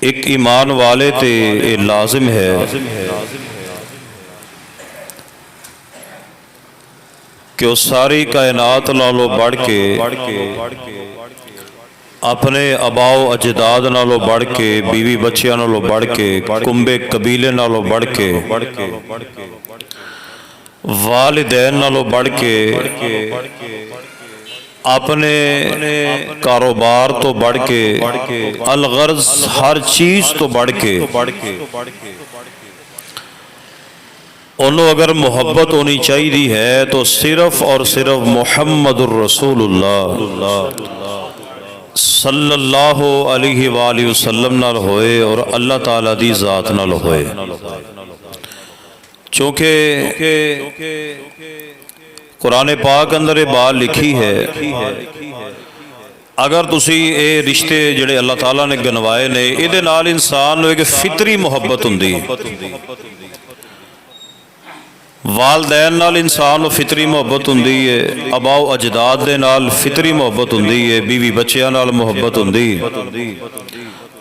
एक ईमान वाले ते ये लाजिम है कि वो सारी कायनात नालों बढ़ के अपने अबाओ अजदाद नालों बढ़ के, बीवी बच्चियां नालों बढ़ के, कुंबे कबीले नालों बढ़ के, वालिदैन नालों बढ़ के, अपने कारोबार तो बढ़ के, अलगर्ज हर चीज तो बढ़ के उन्होंने अगर मोहब्बत होनी चाहिए है तो सिर्फ और सिर्फ मुहम्मदुर रसूलुल्लाह सल्लल्लाहु अलैहि वसल्लम नाल होए और अल्लाह ताला दी जात नाल होए। चूँकि कुरान पाक अंदर ये बात लिखी है, अगर तुसी ये रिश्ते जिहड़े अल्लाह ताला ने गनवाए ने इहदे नाल इंसान नूं एक फितरी मुहब्बत हुंदी, वालदैन नाल इंसान नूं फितरी मुहब्बत हुंदी है, अबाओ अजदाद दे नाल फितरी मुहब्बत हुंदी है, बीवी बच्चियां नाल मुहब्बत हुंदी,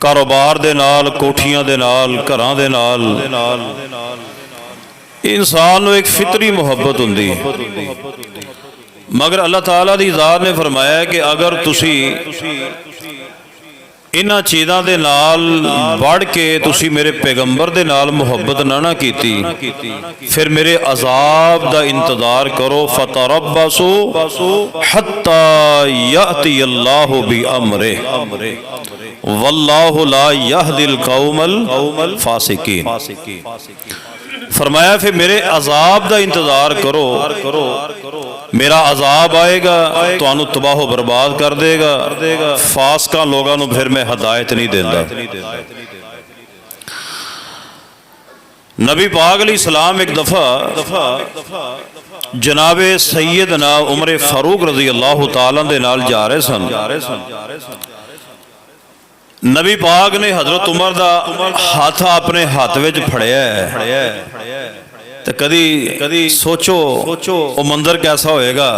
कारोबार दे नाल, कोठियां दे नाल, घरां दे नाल इंसान नूं एक फितरी मुहब्बत हुंदी। मगर अल्लाह ताला दी ज़ात ने फरमाया कि अगर तुसी इन्हां चीज़ां दे नाल बढ़ के तुसी मेरे पैगंबर दे नाल मुहब्बत ना कीती, फिर मेरे अजाब दा इंतजार करो। फतरब्बसू हत्ता याती अल्लाहु बि अमरे वल्लाहु ला यहदिल कौमल फासिकीन। फरमाया फिर मेरे अजाब दा इंतजार करो, मेरा अजाब आएगा तो तबाह बर्बाद कर देगा, फासका लोगों को फिर मैं हदायत नहीं देता। नबी पाक अलैहिस्सलाम एक दफा जनाबे सैयदना उमर फारूक रजी अल्लाह तआला दे नाल जा रहे सन। नबी पाक ने हजरत उमर दा हाथ अपने हाथ विच फड़िया है। तो कदी सोचो वो मंजर कैसा होएगा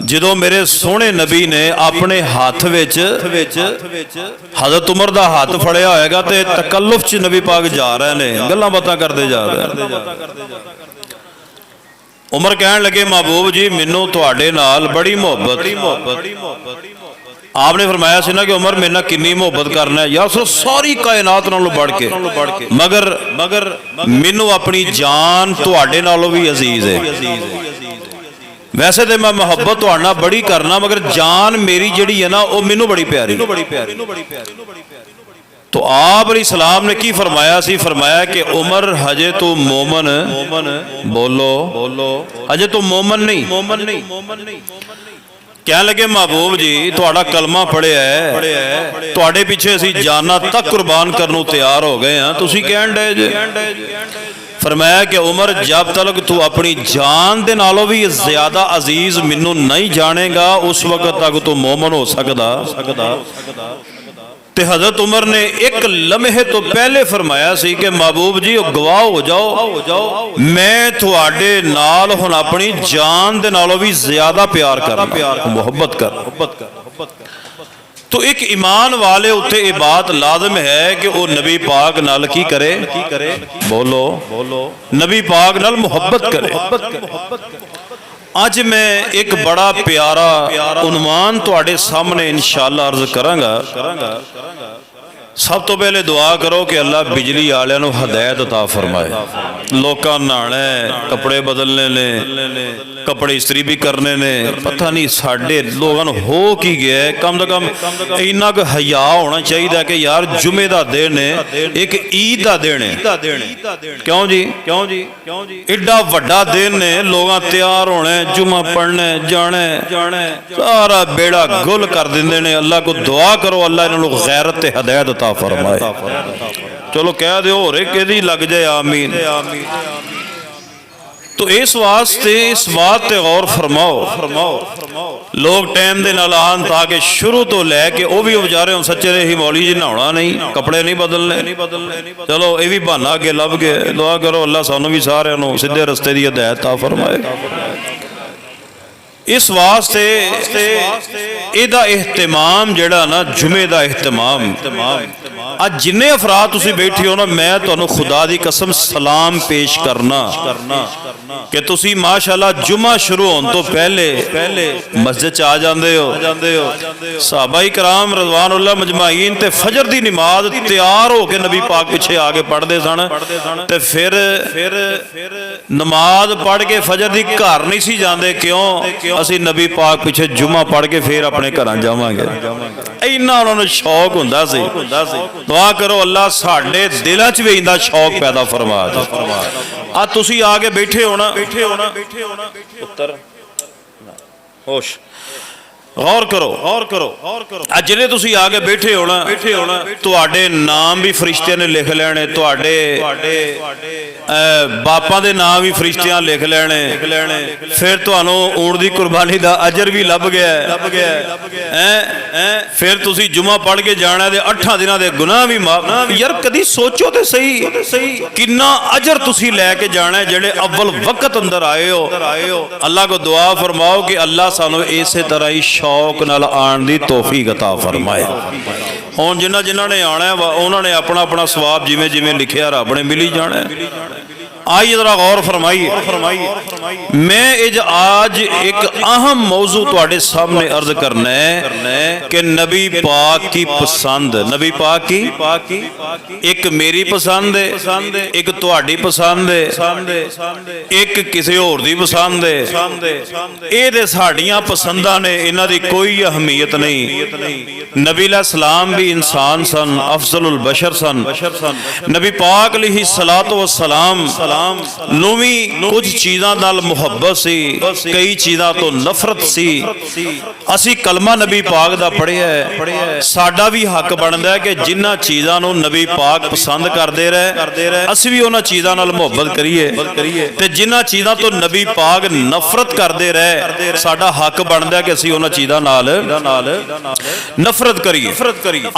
जो मेरे सोहने नबी ने अपने हाथ विच हजरत उमर दा हाथ फड़िया होएगा तो तकल्लुफ च नबी पाक जा रहे हैं, गल्लां बातां करते जा रहे हैं। उमर कहन लगे महबूब जी मैनू तुहाडे नाल बड़ी मुहब्बत। आपने फरमाया सी ना कि उमर मेरे नाल किन्नी मुहब्बत करना है यार, सारी कायनात नालों बढ़ के, मगर मैनू अपनी जान तुहाडे नालों भी अजीज है। वैसे तो मैं मुहब्बत तुहाडे नाल बड़ी करना, मगर जान मेरी जिहड़ी है ना वो मैनू बड़ी प्यारी। तो आप अलैहिस्सलाम ने की फरमाया सी, फरमाया कि उमर हजे तो मोमन बोलो, हजे तो मोमन नहीं। कह लगे महबूब जी तुहाडा कलमा पढ़िया है, तुहाडे पीछे असीं जाना तक कुर्बान करने तैयार हो गए हैं, तुसीं कहण डए जे। फरमाया कि उमर जब तक तू अपनी जान दे नालों भी ज्यादा अजीज मैनू नहीं जानेगा उस वक्त तक तू मोमन हो सकदा। ते हजरत उमर ने एक लम्हे तो पहले फरमाया सी कि महबूब जी गवाह हो जाओ, मैं तुहाडे नाल हुण अपनी जान दे नालों भी ज्यादा प्यार कर, मुहब्बत कर। तो एक ईमान वाले उत्ते ये बात लाजम है कि वो नबी पाक नाल की करे, बोलो नबी पाक नाल मुहब्बत करे। अज मैं एक बड़ा प्यारा उन्वान तुहाडे सामने इंशाअल्लाह अर्ज करांगा। सब तो पहले दुआ करो कि अल्लाह बिजली वालियां नूं हदायत अता फरमाए। लोकां नहाना है, कपड़े बदलने ने, कपड़े इस्त्री भी करने ने, पता नहीं साडे लोगों नूं हो की गया है। कम से कम इन्ना क हया होना चाहिए कि यार जुमे दा दिन है, एक ईद दा दिन है। क्यों जी एडा वड्डा दिन है, लोग तैयार होने, जुमा पढ़ने जाने, सारा बेड़ा गुल कर देंदे ने। अल्लाह को दुआ करो अल्लाह इन्हां नूं गैरत ते हदायत अता फरमाए। चलो कह दो हो रहे कि लग जाए आमीन। तो इस वास्ते इस बात ते गौर फरमाओ लोग टाइम दे नाल आन ताकि शुरू तो लैके वो भी बेचारे हम सच्चे ही मौली जी नहाना नहीं, कपड़े नहीं बदलने। चलो ये भी बहाना अगे लभ गया। दुआ करो अल्लाह सानू भी सारे सीधे रस्ते की हिदायत अता फरमाए। इस वास्ते इहदा एहतमाम जिहड़ा ना जुमे दा एहतमाम ਅੱਜ ਜਿੰਨੇ ਅਫਰਾਦ ਤੁਸੀਂ ਬੈਠੇ ਹੋ ਨਾ, ਮੈਂ ਤੁਹਾਨੂੰ ਖੁਦਾ ਦੀ ਕਸਮ ਸਲਾਮ ਪੇਸ਼ ਕਰਨਾ ਕਿ ਤੁਸੀਂ ਮਾਸ਼ਾਅੱਲਾ ਜੁਮਾ ਸ਼ੁਰੂ ਹੋਣ ਤੋਂ ਪਹਿਲੇ ਮਸਜਿਦ ਚ ਆ ਜਾਂਦੇ ਹੋ। ਸਹਾਬਾ ਇਕਰਾਮ ਰਜ਼ਵਾनुल्लाह ਮਜਮਾਈਨ ਤੇ ਫਜਰ ਦੀ ਨਮਾਜ਼ ਤਿਆਰ ਹੋ ਕੇ ਨਬੀ ਪਾਕ ਪਿੱਛੇ ਆ ਕੇ ਪੜ੍ਹਦੇ ਸਨ ਤੇ ਫਿਰ ਨਮਾਜ਼ ਪੜ੍ਹ ਕੇ ਫਜਰ ਦੀ ਘਰ ਨਹੀਂ ਸੀ ਜਾਂਦੇ। ਕਿਉਂ? ਅਸੀਂ ਨਬੀ ਪਾਕ ਪਿੱਛੇ ਜੁਮਾ ਪੜ੍ਹ ਕੇ ਫਿਰ ਆਪਣੇ ਘਰਾਂ ਜਾਵਾਂਗੇ। ਇੰਨਾ ਉਹਨਾਂ ਨੂੰ ਸ਼ੌਕ ਹੁੰਦਾ ਸੀ। ਦੁਆ ਕਰੋ ਅੱਲਾ ਸਾਡੇ ਦਿਲਾਂ 'ਚ ਵੀ ਇੰਦਾ ਸ਼ੌਕ ਪੈਦਾ ਫਰਮਾ ਦੇ। ਆ ਤੁਸੀਂ ਆ ਕੇ ਬੈਠੇ ਹੋਣਾ ਪੁੱਤਰ, ਹੋਸ਼ गौर करो ਅੱਜ ਜਿਹੜੇ ਤੁਸੀਂ ਆ ਕੇ ਬੈਠੇ ਹੋਣਾ ਤੁਹਾਡੇ ਨਾਮ ਵੀ ਫਰਿਸ਼ਤੇ ਨੇ ਲਿਖ ਲੈਣੇ, ਤੁਹਾਡੇ ਬਾਪਾਂ ਦੇ ਨਾਮ ਵੀ ਫਰਿਸ਼ਤਿਆਂ ਲਿਖ ਲੈਣੇ। ਫਿਰ ਤੁਹਾਨੂੰ ਊਂਟ ਦੀ ਕੁਰਬਾਨੀ ਦਾ ਅਜਰ ਵੀ ਲੱਭ ਗਿਆ ਹੈ। ਫਿਰ ਤੁਸੀਂ ਜੁਮਾ ਪੜ੍ਹ ਕੇ ਜਾਣਾ ਤੇ 8 ਦਿਨਾਂ ਦੇ ਗੁਨਾਹ ਵੀ ਮਾਫ। ਯਾਰ ਕਦੀ ਸੋਚੋ ਤੇ ਸਹੀ ਕਿੰਨਾ ਅਜਰ ਤੁਸੀਂ ਲੈ ਕੇ ਜਾਣਾ ਜਿਹੜੇ ਅਵਲ ਵਕਤ ਅੰਦਰ ਆਏ ਹੋ। ਅੱਲਾਹ को दुआ फरमाओ कि अल्लाह सानू इसे तरह ही शौक नाल आने दी तौफीक अता फरमाए। हुण जिन्हां ने आना उन्होंने अपना अपना सवाब जिवें जिवें लिखिया रब ने मिली जाना। आइए जरा गौर फरमाइए। मैं आज एक अहम मौजू तुहाडे सामने अर्ज करना है कि नबी पाक की पसंद। नबी पाक की एक मेरी पसंद है, एक तुहाडी पसंद है, एक किसी होर दी पसंद है। ये ते साडियां पसंदां ने, इन्हां दी कोई अहमियत नहीं। नबी अलैहिस्सलाम भी इंसान सन, अफजलुल बशर सन। नबी पाक अलैहि सलातो व सलाम ਨੂੰ ਵੀ ਕੁਝ ਚੀਜ਼ਾਂ ਨਾਲ ਮੁਹੱਬਤ ਸੀ, ਕਈ ਚੀਜ਼ਾਂ ਤੋਂ ਨਫ਼ਰਤ ਸੀ। ਅਸੀਂ ਕਲਮਾ ਨਬੀ ਪਾਕ ਦਾ ਪੜ੍ਹਿਆ ਹੈ। ਸਾਡਾ ਵੀ ਹੱਕ ਬਣਦਾ ਹੈ ਕਿ ਜਿਨ੍ਹਾਂ ਚੀਜ਼ਾਂ ਨੂੰ ਨਬੀ ਪਾਕ ਪਸੰਦ ਕਰਦੇ ਰਹੇ ਅਸੀਂ ਵੀ ਉਹਨਾਂ ਚੀਜ਼ਾਂ ਨਾਲ ਮੁਹੱਬਤ ਕਰੀਏ ਤੇ ਜਿਨ੍ਹਾਂ ਚੀਜ਼ਾਂ ਤੋਂ ਨਬੀ ਪਾਕ ਨਫ਼ਰਤ ਕਰਦੇ ਰਹੇ ਸਾਡਾ ਹੱਕ ਬਣਦਾ ਕਿ ਅਸੀਂ ਉਹਨਾਂ ਚੀਜ਼ਾਂ ਨਾਲ ਨਫ਼ਰਤ ਕਰੀਏ।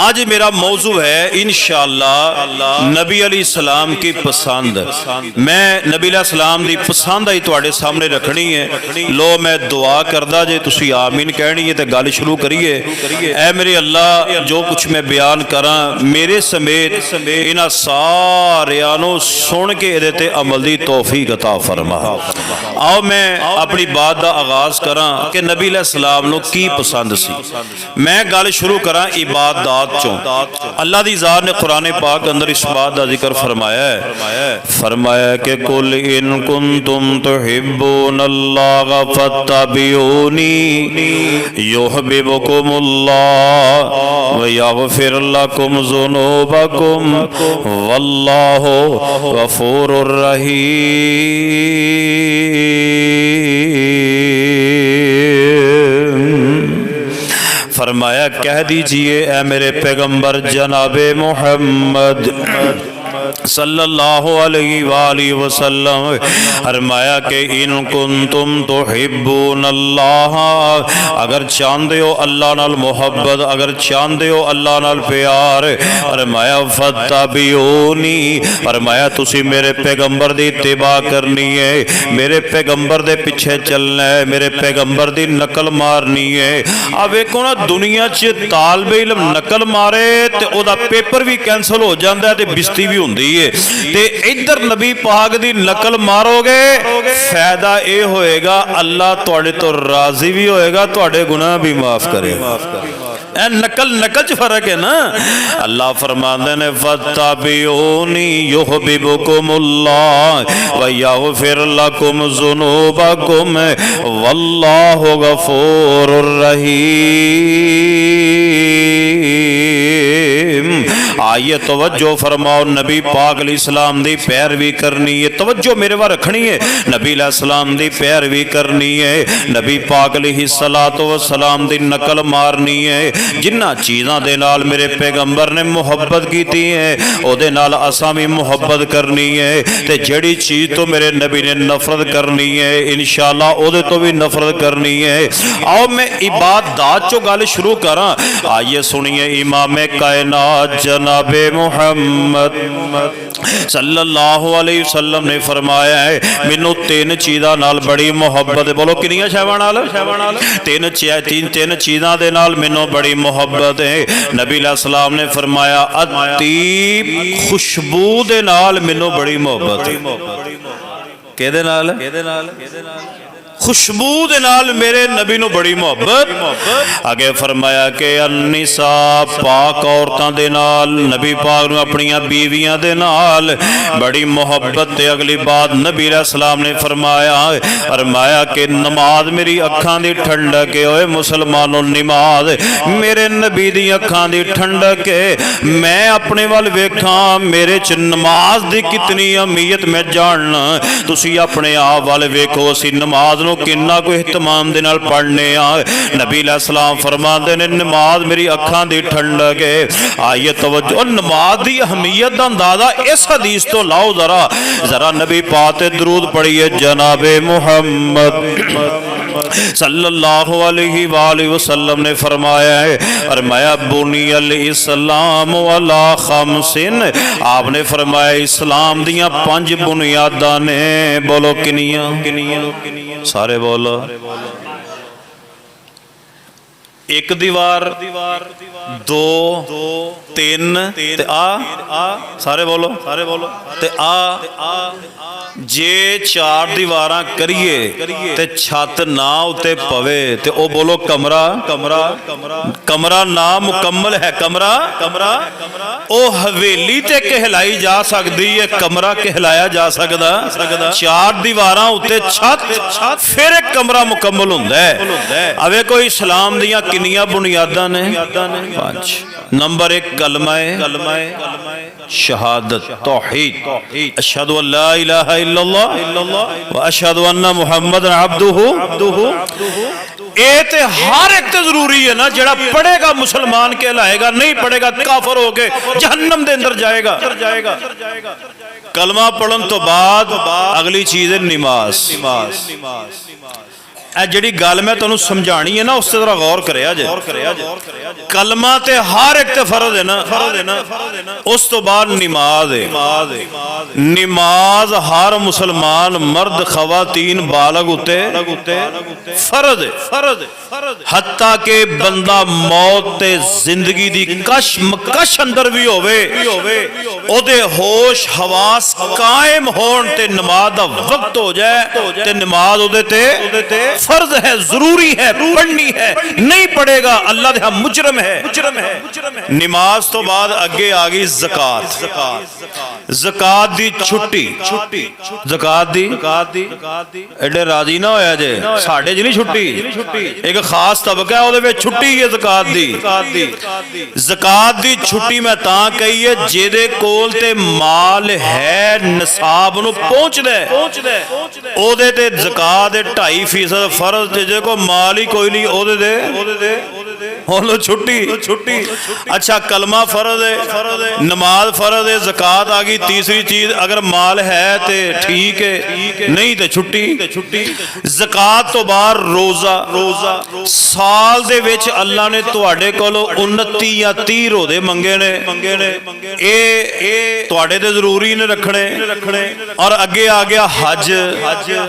ਅੱਜ ਮੇਰਾ ਮੌਜੂ ਹੈ इंशाअल्लाह नबी अलैहिस्सलाम की पसंद। मैं नबी अलैहिस्सलाम दी पसंद आई तुहाडे सामने रखनी है। लो मैं दुआ करदा जे तुसी आमीन कहनी है तो गल शुरू करिए। ऐ मेरे अल्लाह जो कुछ मैं बयान करा मेरे समेत इन्हां सारियां नूं सुन के इहदे ते अमल दी तौफीक अता फरमा। आओ मैं अपनी बात दा आगाज करा कि नबी अलैहिस्सलाम नूं की पसंद सी। मैं गल शुरू करा इबादत चों। अल्लाह दी ज़ात ने कुरान पाक अंदर इस बात का जिक्र फरमाया कि कुल इन कुंतुम तुहिब्बूनल्लाह फत्तबिऊनी युहब्बिबुकुमुल्लाह व यगफिर लकुम ज़ुनूबकुम वल्लाहु गफूरुर रहीम। फरमाया कह दीजिए ऐ मेरे पैगंबर जनाबे मोहम्मद सल्लल्लाहु अलैहि वसल्लम फरमाया कि इन कुंतुम तुहिब्बूनल्लाह, अगर चाहते हो अल्लाह नाल मोहब्बत, अगर चाहते हो अल्लाह नाल प्यार, फरमाया फत्तबिऊनी, फरमाया तुसी मेरे पैगंबर दी इत्तिबा करनी है, मेरे पैगंबर दे पिछे चलना है, मेरे पैगंबर दी नकल मारनी है। आ वेखो ना दुनिया च तालबे इल्म नकल मारे ते ओदा पेपर भी कैंसल हो जाता है ते बिस्ती भी होंदी है। ते इधर नबी पाक दी नकल मारोगे फायदा ये होएगा अल्लाह तुहाडे तो राजी भी होएगा, तुहाडे गुनाह भी माफ करेगा। नकल च फर्क है ना। अल्लाह फरमाते ने फत्तबिऊनी युहब्बिबुकुमुल्लाह व यगफिर लकुम ज़ुनूबकुम वल्लाहु गफूरुर रहीम। आइए तवज्जो फरमाओ, नबी पाक अलैहिस्सलाम दी पैरवी करनी है। तवज्जो मेरे वाल रखनी है। नबी अलैहिस्सलाम दी पैरवी करनी है, नबी पाक अलैहिस्सलातो वस्सलाम दी नकल मारनी है। जिन्हां चीज़ां दे नाल मेरे पैगंबर ने मुहब्बत कीती है ओदे नाल असां भी मुहब्बत करनी है, ते जिहड़ी चीज़ तो मेरे नबी ने नफरत करनी है इंशाअल्लाह ओदे तो भी नफरत करनी है। आओ मैं इबादत चो गल शुरू करा। आइए सुनिए इमाम कायनात जनाब जनाबे मुहम्मद सल्लल्लाहु अलैहि वसल्लम ने फरमाया है मैनू तीन चीज़ां नाल बड़ी मुहब्बत है। बोलो किनियां शैवां नाल? तीन चीज़ां दे नाल मैनू बड़ी मुहब्बत है। नबी अलैहिस्सलाम ने फरमाया अतीब खुशबू दे नाल मैनू बड़ी मुहब्बत है। किहदे नाल? खुशबू दे नाल मेरे नबी नू बड़ी मुहब्बत। आगे फरमाया कि अन्निसा पाक औरतां दे नाल नबी पाक नू अपनियां बीवियां दे नाल बड़ी मुहब्बत। ते अगली बात नबी अलैहिस्सलाम ने फरमाया कि नमाज मेरी अखां दी ठंडक है। ओए मुसलमानों नमाज मेरे नबी दी अखां दी ठंडक है। मैं अपने वाल वेखां मेरे च नमाज दी कितनी अहमियत मैं जानना। तुसी अपने आप वाल वेखो असी नमाज किन्ना को इहतमाम दे नाल पढ़ने आ। नबी अलैहिस्सलाम फरमाते ने नमाज मेरी अखां दी ठंडक है। आइए तवज्जो नमाज दी अहमियत दा अंदाजा इस हदीस तो लाओ जरा नबी पाक ते दरूद पढ़िए जनाबे मुहम्मद सल्लल्लाहु अलैहि वसल्लम ने फरमाया बुनियल इस्लाम अला खमसिन। आपने फरमाया इस्लाम दियां 5 बुनियादां ने। बोलो किनियां? सारे बोलो। एक दीवार, दो, तीन ते आ। सारे बोलो ते आ। जे 4 दीवारां करिए ते छत ना उते पवे ते ओ बोलो कमरा ना मुकम्मल है। कमरा ओ हवेली ते कहलाई जा सकदी है, कमरा कहलाया जा सकदा। 4 दीवारां उते छत फिर एक कमरा मुकम्मल हुंदा है। अवे कोई इस्लाम दियां किनियां बुनियादां ने? 5। नंबर 1 कलमा है शहादत तौहीद अशहदु अल्ला इलाहा इल्लल्लाह व अशहदु अन्ना मुहम्मदन अब्दुहु। ये ते हर एक ते जरूरी है ना। जेड़ा पढ़ेगा मुसलमान कहलाएगा, नहीं पढ़ेगा काफर हो के जहन्नम दे अंदर जाएगा। कलमा पढ़न तो बाद अगली चीज है नमाज। जी गल मैं तुहानू समझानी है ना उस तरह गौर करिया जे। कलमा ते हर एक ते फर्ज है ना। उस तो बाद नमाज है। नमाज हर मुसलमान मर्द खवातीन बालग उते फर्ज है। हत्ता के बंदा मौत ते जिंदगी दी कश अंदर भी होवे ओदे होश हवास कायम होण ते नमाज दा वक्त हो जाए ते नमाज ओदे ते फर्ज है, जरूरी है, पढ़नी है। नहीं पढ़ेगा अल्लाह दे मुजरम है। नमाज तो बाद अगे आ गई ज़कात दी छुट्टी। ज़कात दी एडे राजी ना होया जे साडे च नहीं छुट्टी। एक खास तबका है ओदे विच छुट्टी है ज़कात दी। ज़कात दी छुट्टी मैं तां कही है जेदे कोल ते माल है निसाब नूं पहुंचदा है ओदे ते ज़कात दे 2.5% फर्ज ते जे को माल ही कोई नहीं ओदे दे होलो छुट्टी। अच्छा कलमा फर्ज है, नमाज फर्ज है, ज़कात आ गई। तीसरी चीज अगर माल है ते ठीक है, नहीं ते छुट्टी। ज़कात तो बाद रोजा साल दे विच अल्लाह ने तुहाडे कोलों 29 या 30 रोजे मंगे ने। ए तुहाडे ते जरूरी ने रखने। और अगे आ गया हज।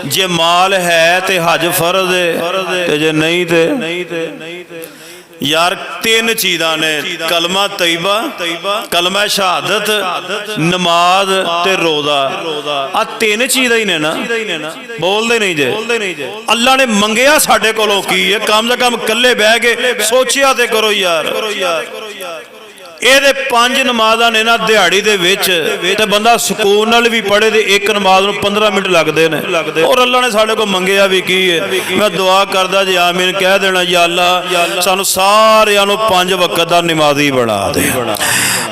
जे माल है ते हज फर्ज है ते जे नहीं ते यार 3 चीज़ां ने कलमा तैयबा, कलमा शहादत, नमाज ते रोजा। आ 3 चीज़ां ही ने ना। बोलते नहीं जे। अल्लाह ने मंगया साडे कोलों की है? कम से कम कल्ले बह के सोचिया ते करो यार। ये 5 नमाज़ां ने ना दिहाड़ी दे विच ते बंदा सुकून नाल भी पढ़े ते एक नमाज नूं 15 मिनट लगदे ने। और अल्लाह ने साडे को मंगिया भी की है? मैं दुआ करदा जे आमीन कह देना या अल्लाह सानू सारियां नूं 5 वक्त दा नमाजी बना दे।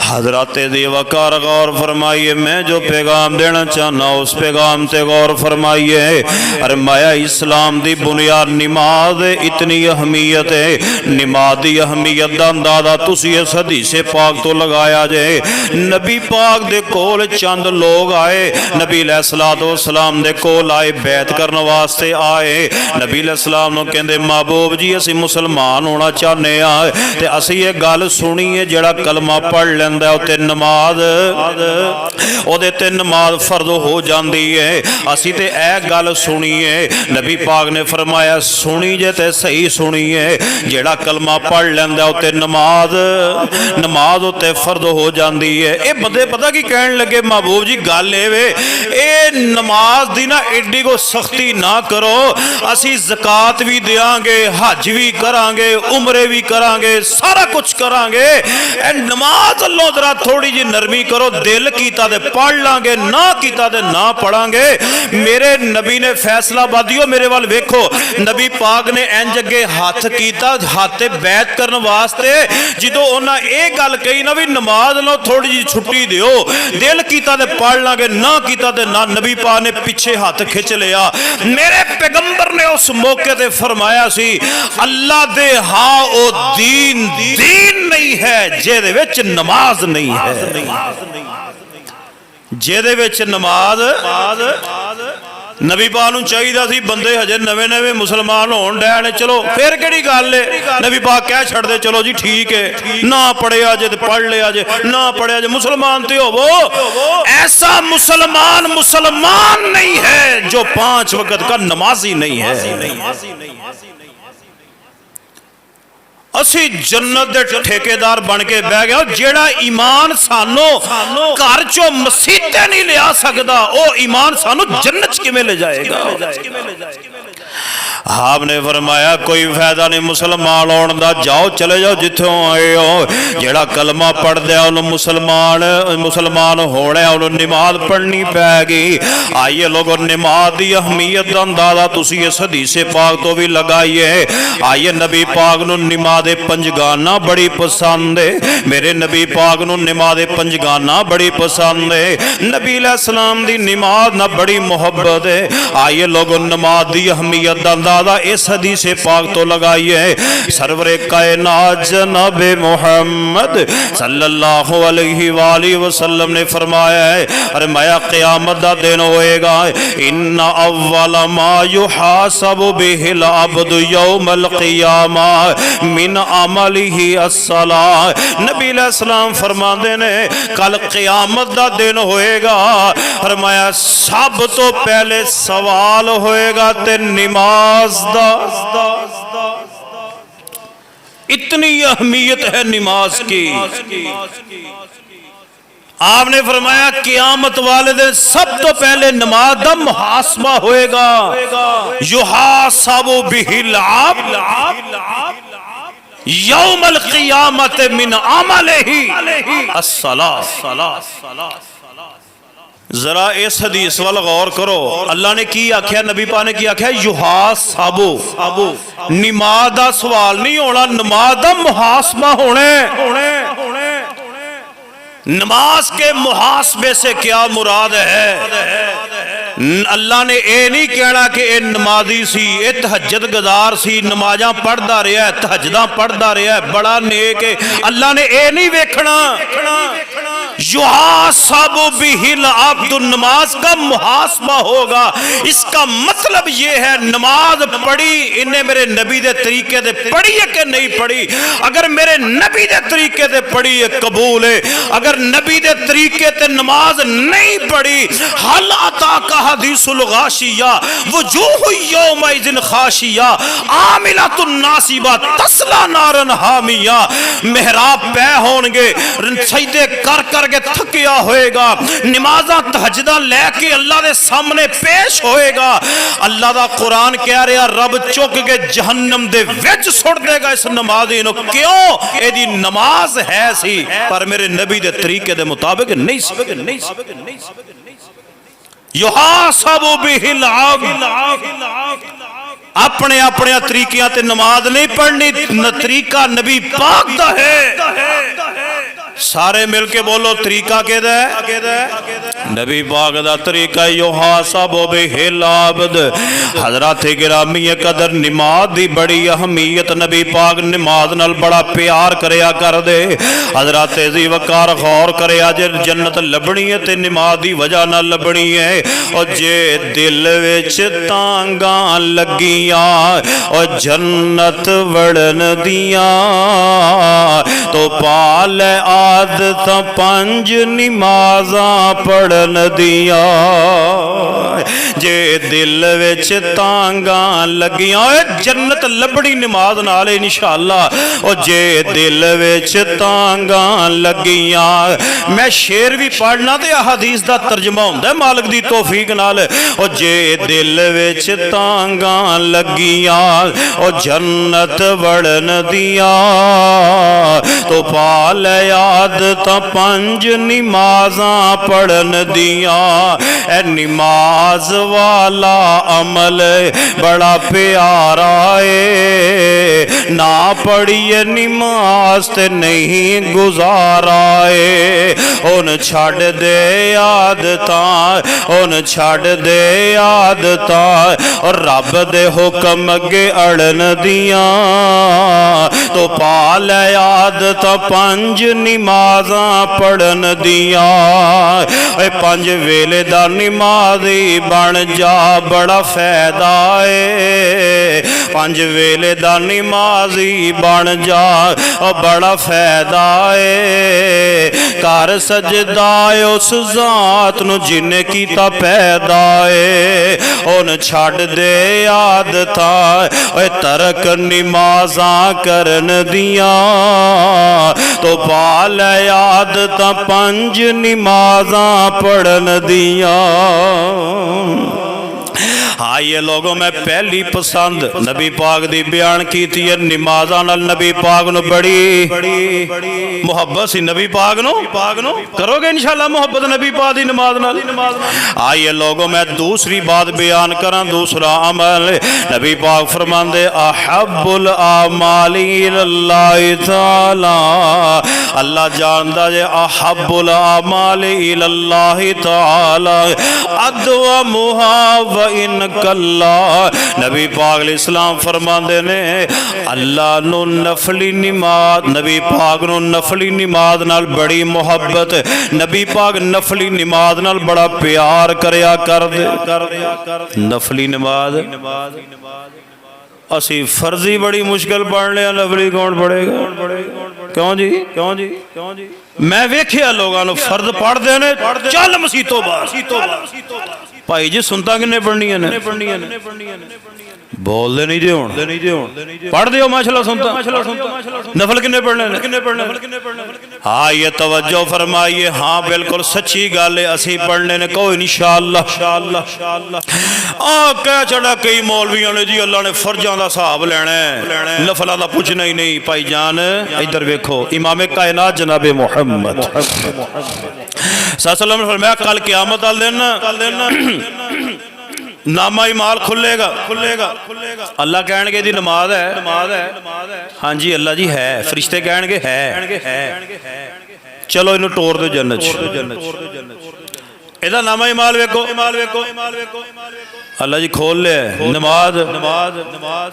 हजरत दी वकार गौर फरमाइए। मैं जो पैगाम देना चाहना उस पैगाम ते गौर फरमाइए। अरे माया इस्लाम दी बुनियाद नमाज इतनी अहमियत है। नमाज दी अहमियत दा अंदाजा तुसी इस हदीस पाक तो लगाया जाए। नबी पाक दे कोल चंद लोग आए, नबी अलैहिस्सलाम दे कोल आए, बैत करने वास्ते आए। नबी अलैहिस्सलाम नूं कहंदे महबूब जी असीं मुसलमान होना चाहते हैं ते असीं ये गल सुनी है जेड़ा कलमा पढ़ लैंदा लैंदा उत्ते नमाज ओदे ते नमाज फर्ज हो जाती है। असी ते ए गल सुनी है, नबी पाक ने फरमाया सुनी जे ते सही सुनी है, जेड़ा कलमा पढ़ लैंदा उत्ते नमाज उत्ते फर्ज हो जाती है। ये बंदे पता की कहन लगे, महबूब जी गल ए नमाज दी ना एडी को सख्ती ना करो, असी ज़कात भी देंगे, हज भी करांगे, उमरे भी करांगे, सारा कुछ करांगे, नमाज अल्लाह जरा थोड़ी जी नरमी करो, दिल कीता दे पढ़ लांगे, ना कीता दे ना पढ़ांगे। मेरे नबी ने फैसला बादियो मेरे वाल वेखो, नबी पाक ने इंज अगे हाथ कीता, हाथ बैत करने वास्ते, जो उन्हें ये गल कही ना भी नमाज लो थोड़ी जी छुट्टी दियो, दिल कीता दे पढ़ लांगे, ना कीता दे ना। नबी पाक ने पिछे हाथ खिंच लिया। मेरे पैगंबर ने उस मौके ते फरमाया सी, अल्लाह दे हाँ ओ दीन नहीं है जेदे विच नमाज नहीं है, जेदे विच नमाज। नबी पाक नूं चाहिदा सी बंदे हजे नवे नवे मुसलमान होण डै ने, चलो फिर किहड़ी गल है, नबी पाक कह छड़दे चलो जी ठीक है, ना पढ़िया जे ते पढ़ लिया जे, ना पढ़िया जे, मुसलमान ते होवो। ऐसा मुसलमान नहीं है जो 5 वक्त का नमाजी नहीं है। असी जन्नत दे ठेकेदार बन के बह गया, जेड़ा ईमान सानू घर चो मसीते नहीं लिया सकता, वो ईमान सानू जन्नत किवें ले जाएगा। आपने फरमाया कोई फायदा नहीं मुसलमान होने का, जाओ चले जाओ जिथों आए हो, जेड़ा कलमा पढ़दा उन्होंने मुसलमान होना, उन्होंने नमाज पढ़नी पैगी। आइए लोगों, नमाज की अहमियत का अंदाजा तुसी इस हदीसे पाक तो भी लगाइए। आइए नबी पाक नूं नमाज पंजगाना बड़ी पसंद है, मेरे नबी पाक नूं नमाज पंजगाना बड़ी पसंद है, नबी अलैहिस्सलाम दी नमाज ना बड़ी मोहब्बत है। आइए लोगों, नमाज की अहमियत का अंदाजा इस हदीसे पाक तो लगाइए। सरवरे कायनात जनाब मुहम्मद सल्लल्लाहु अलैहि वसल्लम ने फरमाया है, अरे माया क़यामत दा दिन होएगा, इन्ना अव्वल मा युहासबु बिहिल अब्दु यौमल क़ियामा मिन अमलिही अस्सलाह। नबी अलैहिस्सलाम फरमाते ने कल क़यामत दा दिन होएगा, फरमाया सब तो पहले सवाल होएगा ते नमाज दा। इतनी अहमियत है नमाज की। आपने फरमाया क़यामत वाले दिन सब तो पहले नमाज दा मुहासबा होएगा, युहासबु बिहिल अब्द यौमल क़ियामत मिन अमलिही अस्सलाह। जरा इस हदीस वाल गौर करो, अल्लाह ने की आख्या, नबी पाक ने की आख्या, युहासबु। नमाज दा सवाल नहीं होना, नमाज दा मुहासबा होना। नमाज के मुहासबे से क्या मुराद है? अल्लाह ने यह नहीं कहना कि यह नमाजी सी, यह तहज्जुद गुजार सी, नमाजा पढ़ता रहा है, तहज्जुदां पढ़ता रहा है, बड़ा नेक है। अल्लाह ने यह नहीं वेखना। युहासबु बिहिल अब्द, नमाज का मुहासबा होगा। इसका मतलब ये है नमाज पढ़ी इन्हें मेरे नबी दे तरीके दे पढ़ी है कि नहीं पढ़ी। अगर मेरे नबी दे तरीके दे पढ़ी है कबूल है, अगर नबी दे तरीके ते नमाज नहीं पढ़ी, हल अता का हदीसुल गाशिया वजूहु यौमइज़िन खाशिया आमिलतुन नासिबा तस्ला नारन हामिया। मेहराब पै होंगे, सजदे कर कर के थकिया होएगा, नमाज़ां तहज्जुदां लैके अल्लाह दे सामने पेश होएगा। अल्लाह दा कुरान कह रहा, रब चुक के जहन्नम दे विच सुट देगा इस नमाज़ी नूं। क्यों? एदी नमाज है सी पर मेरे नबी दे तरीके दे मुताबिक नहीं सी। युहासबु बिहिल अब्द, अपने अपने तरीकियां ते नमाज नहीं पढ़नी, तरीका नबी पाक दा है। सारे मिलके बोलो तरीका केदा है? नबी पाक दा तरीका युहासबु बिहिल अब्द। हज़रात गिरामी कदर नमाज दी बड़ी अहमियत, नबी पाक नमाज नाल बड़ा प्यार करया कर दे। हज़रात जी वकार गौर करया, जे जन्नत लभनी है ते नमाज दी वजह नाल लभनी है। और जे दिल विच तांगा लगियां और जन्नत वड़न दियां तो पाल आ आदत पंज नमाज़ां पढ़न दिया जे दिल विच तांगां लगियां जन्नत लभड़ी नमाज नाल इंशाअल्लाह ओ जे दिल विच तांगां लगियां मैं शेर भी पढ़ना ते हदीस दा तर्जमा हुंदा मालिक दी तौफीक नाल ओ जे दिल विच तांगां लगियां ओ जन्नत वड़न दिया तो पाल याद ता पंज नमाज़ां पढ़न दिया ए नमाज वाला अमल बड़ा प्यारा है ना पढ़िए नमाज ते नहीं गुजारा है उन छड़ दे आदतां उन छड़ दे आदतां और रब दे हुक्म अगे अड़न दिया तो पाल आदत पंज नमाज़ां पढ़न दिया पंज वेले दा नमाज़ी बन जा बड़ा फायदा है पंज वेले दा नमाज़ी बन जा बड़ा फायदा है कर सजदा उस जात नूं जिन्ने कीता पैदा है उन छड़ दे आदतां तरक नमाज़ां करन दिया तो पाल आदतां पंज नमाज़ां पढ़न दिया हाँ ये लोगों में पहली पसंद नबी पाक दी बयान की थी नमाज़ां नाल नबी पाक नूं बड़ी मुहब्बत सी नबी पाक नूं करोगे इंशाअल्लाह मुहब्बत नबी पाक दी नमाज नाल हाँ ये लोगों में दूसरी बात बयान करा दूसरा अमल नबी पाक फरमांदे अहब्बुल आमाली इलल्लाहि ताला अल्लाह जानदा जे अहब्बुल आमाली इलल्लाहि ताला अदवमुहा व इन कल्ला नबी पाक इस्लाम फरमांदे ने अल्लाह नु नफली नमाज नबी पाक नु नफली नमाज नाल बड़ी मोहब्बत नबी पाक नफली नमाज नाल बड़ा प्यार करया कर दे नफली नमाज असी फर्जी बड़ी मुश्किल पढ़ लिया नफली कौन पढ़ेगा क्यों जी मैं वेख्या लोगों नु फर्ज पढ़दे ने चल मसीतो बाहर भाई जी सुनता किन्ने पढ़नियां ने बोलते नहीं जे हुण पढ़ दियो माशाल्लाह सुनता नफल किन्ने पढ़ने हाँ ये तवज्जो फरमाइए हाँ बिल्कुल सच्ची गल है असी पढ़ने ने कहो इंशाअल्लाह कह चढ़ा कई मौलवियों ने जी अल्लाह ने फर्जां दा हिसाब लेना है नफलों दा पुछना ही नहीं भाई जान इधर वेखो इमाम कायनात जनाब मुहम्मद सल्लल्लाहु अलैहि वसल्लम फरमाया कल क़यामत वाले दिन नामा ही माल खुलेगा अल्लाह कहणगे दी नमाज है हाँ जी अल्लाह जी है फरिश्ते कहणगे है चलो इन्हू टोर दो जन्नत इहदा नामा ही माल वेखो अल्लाह जी खोल ले नमाज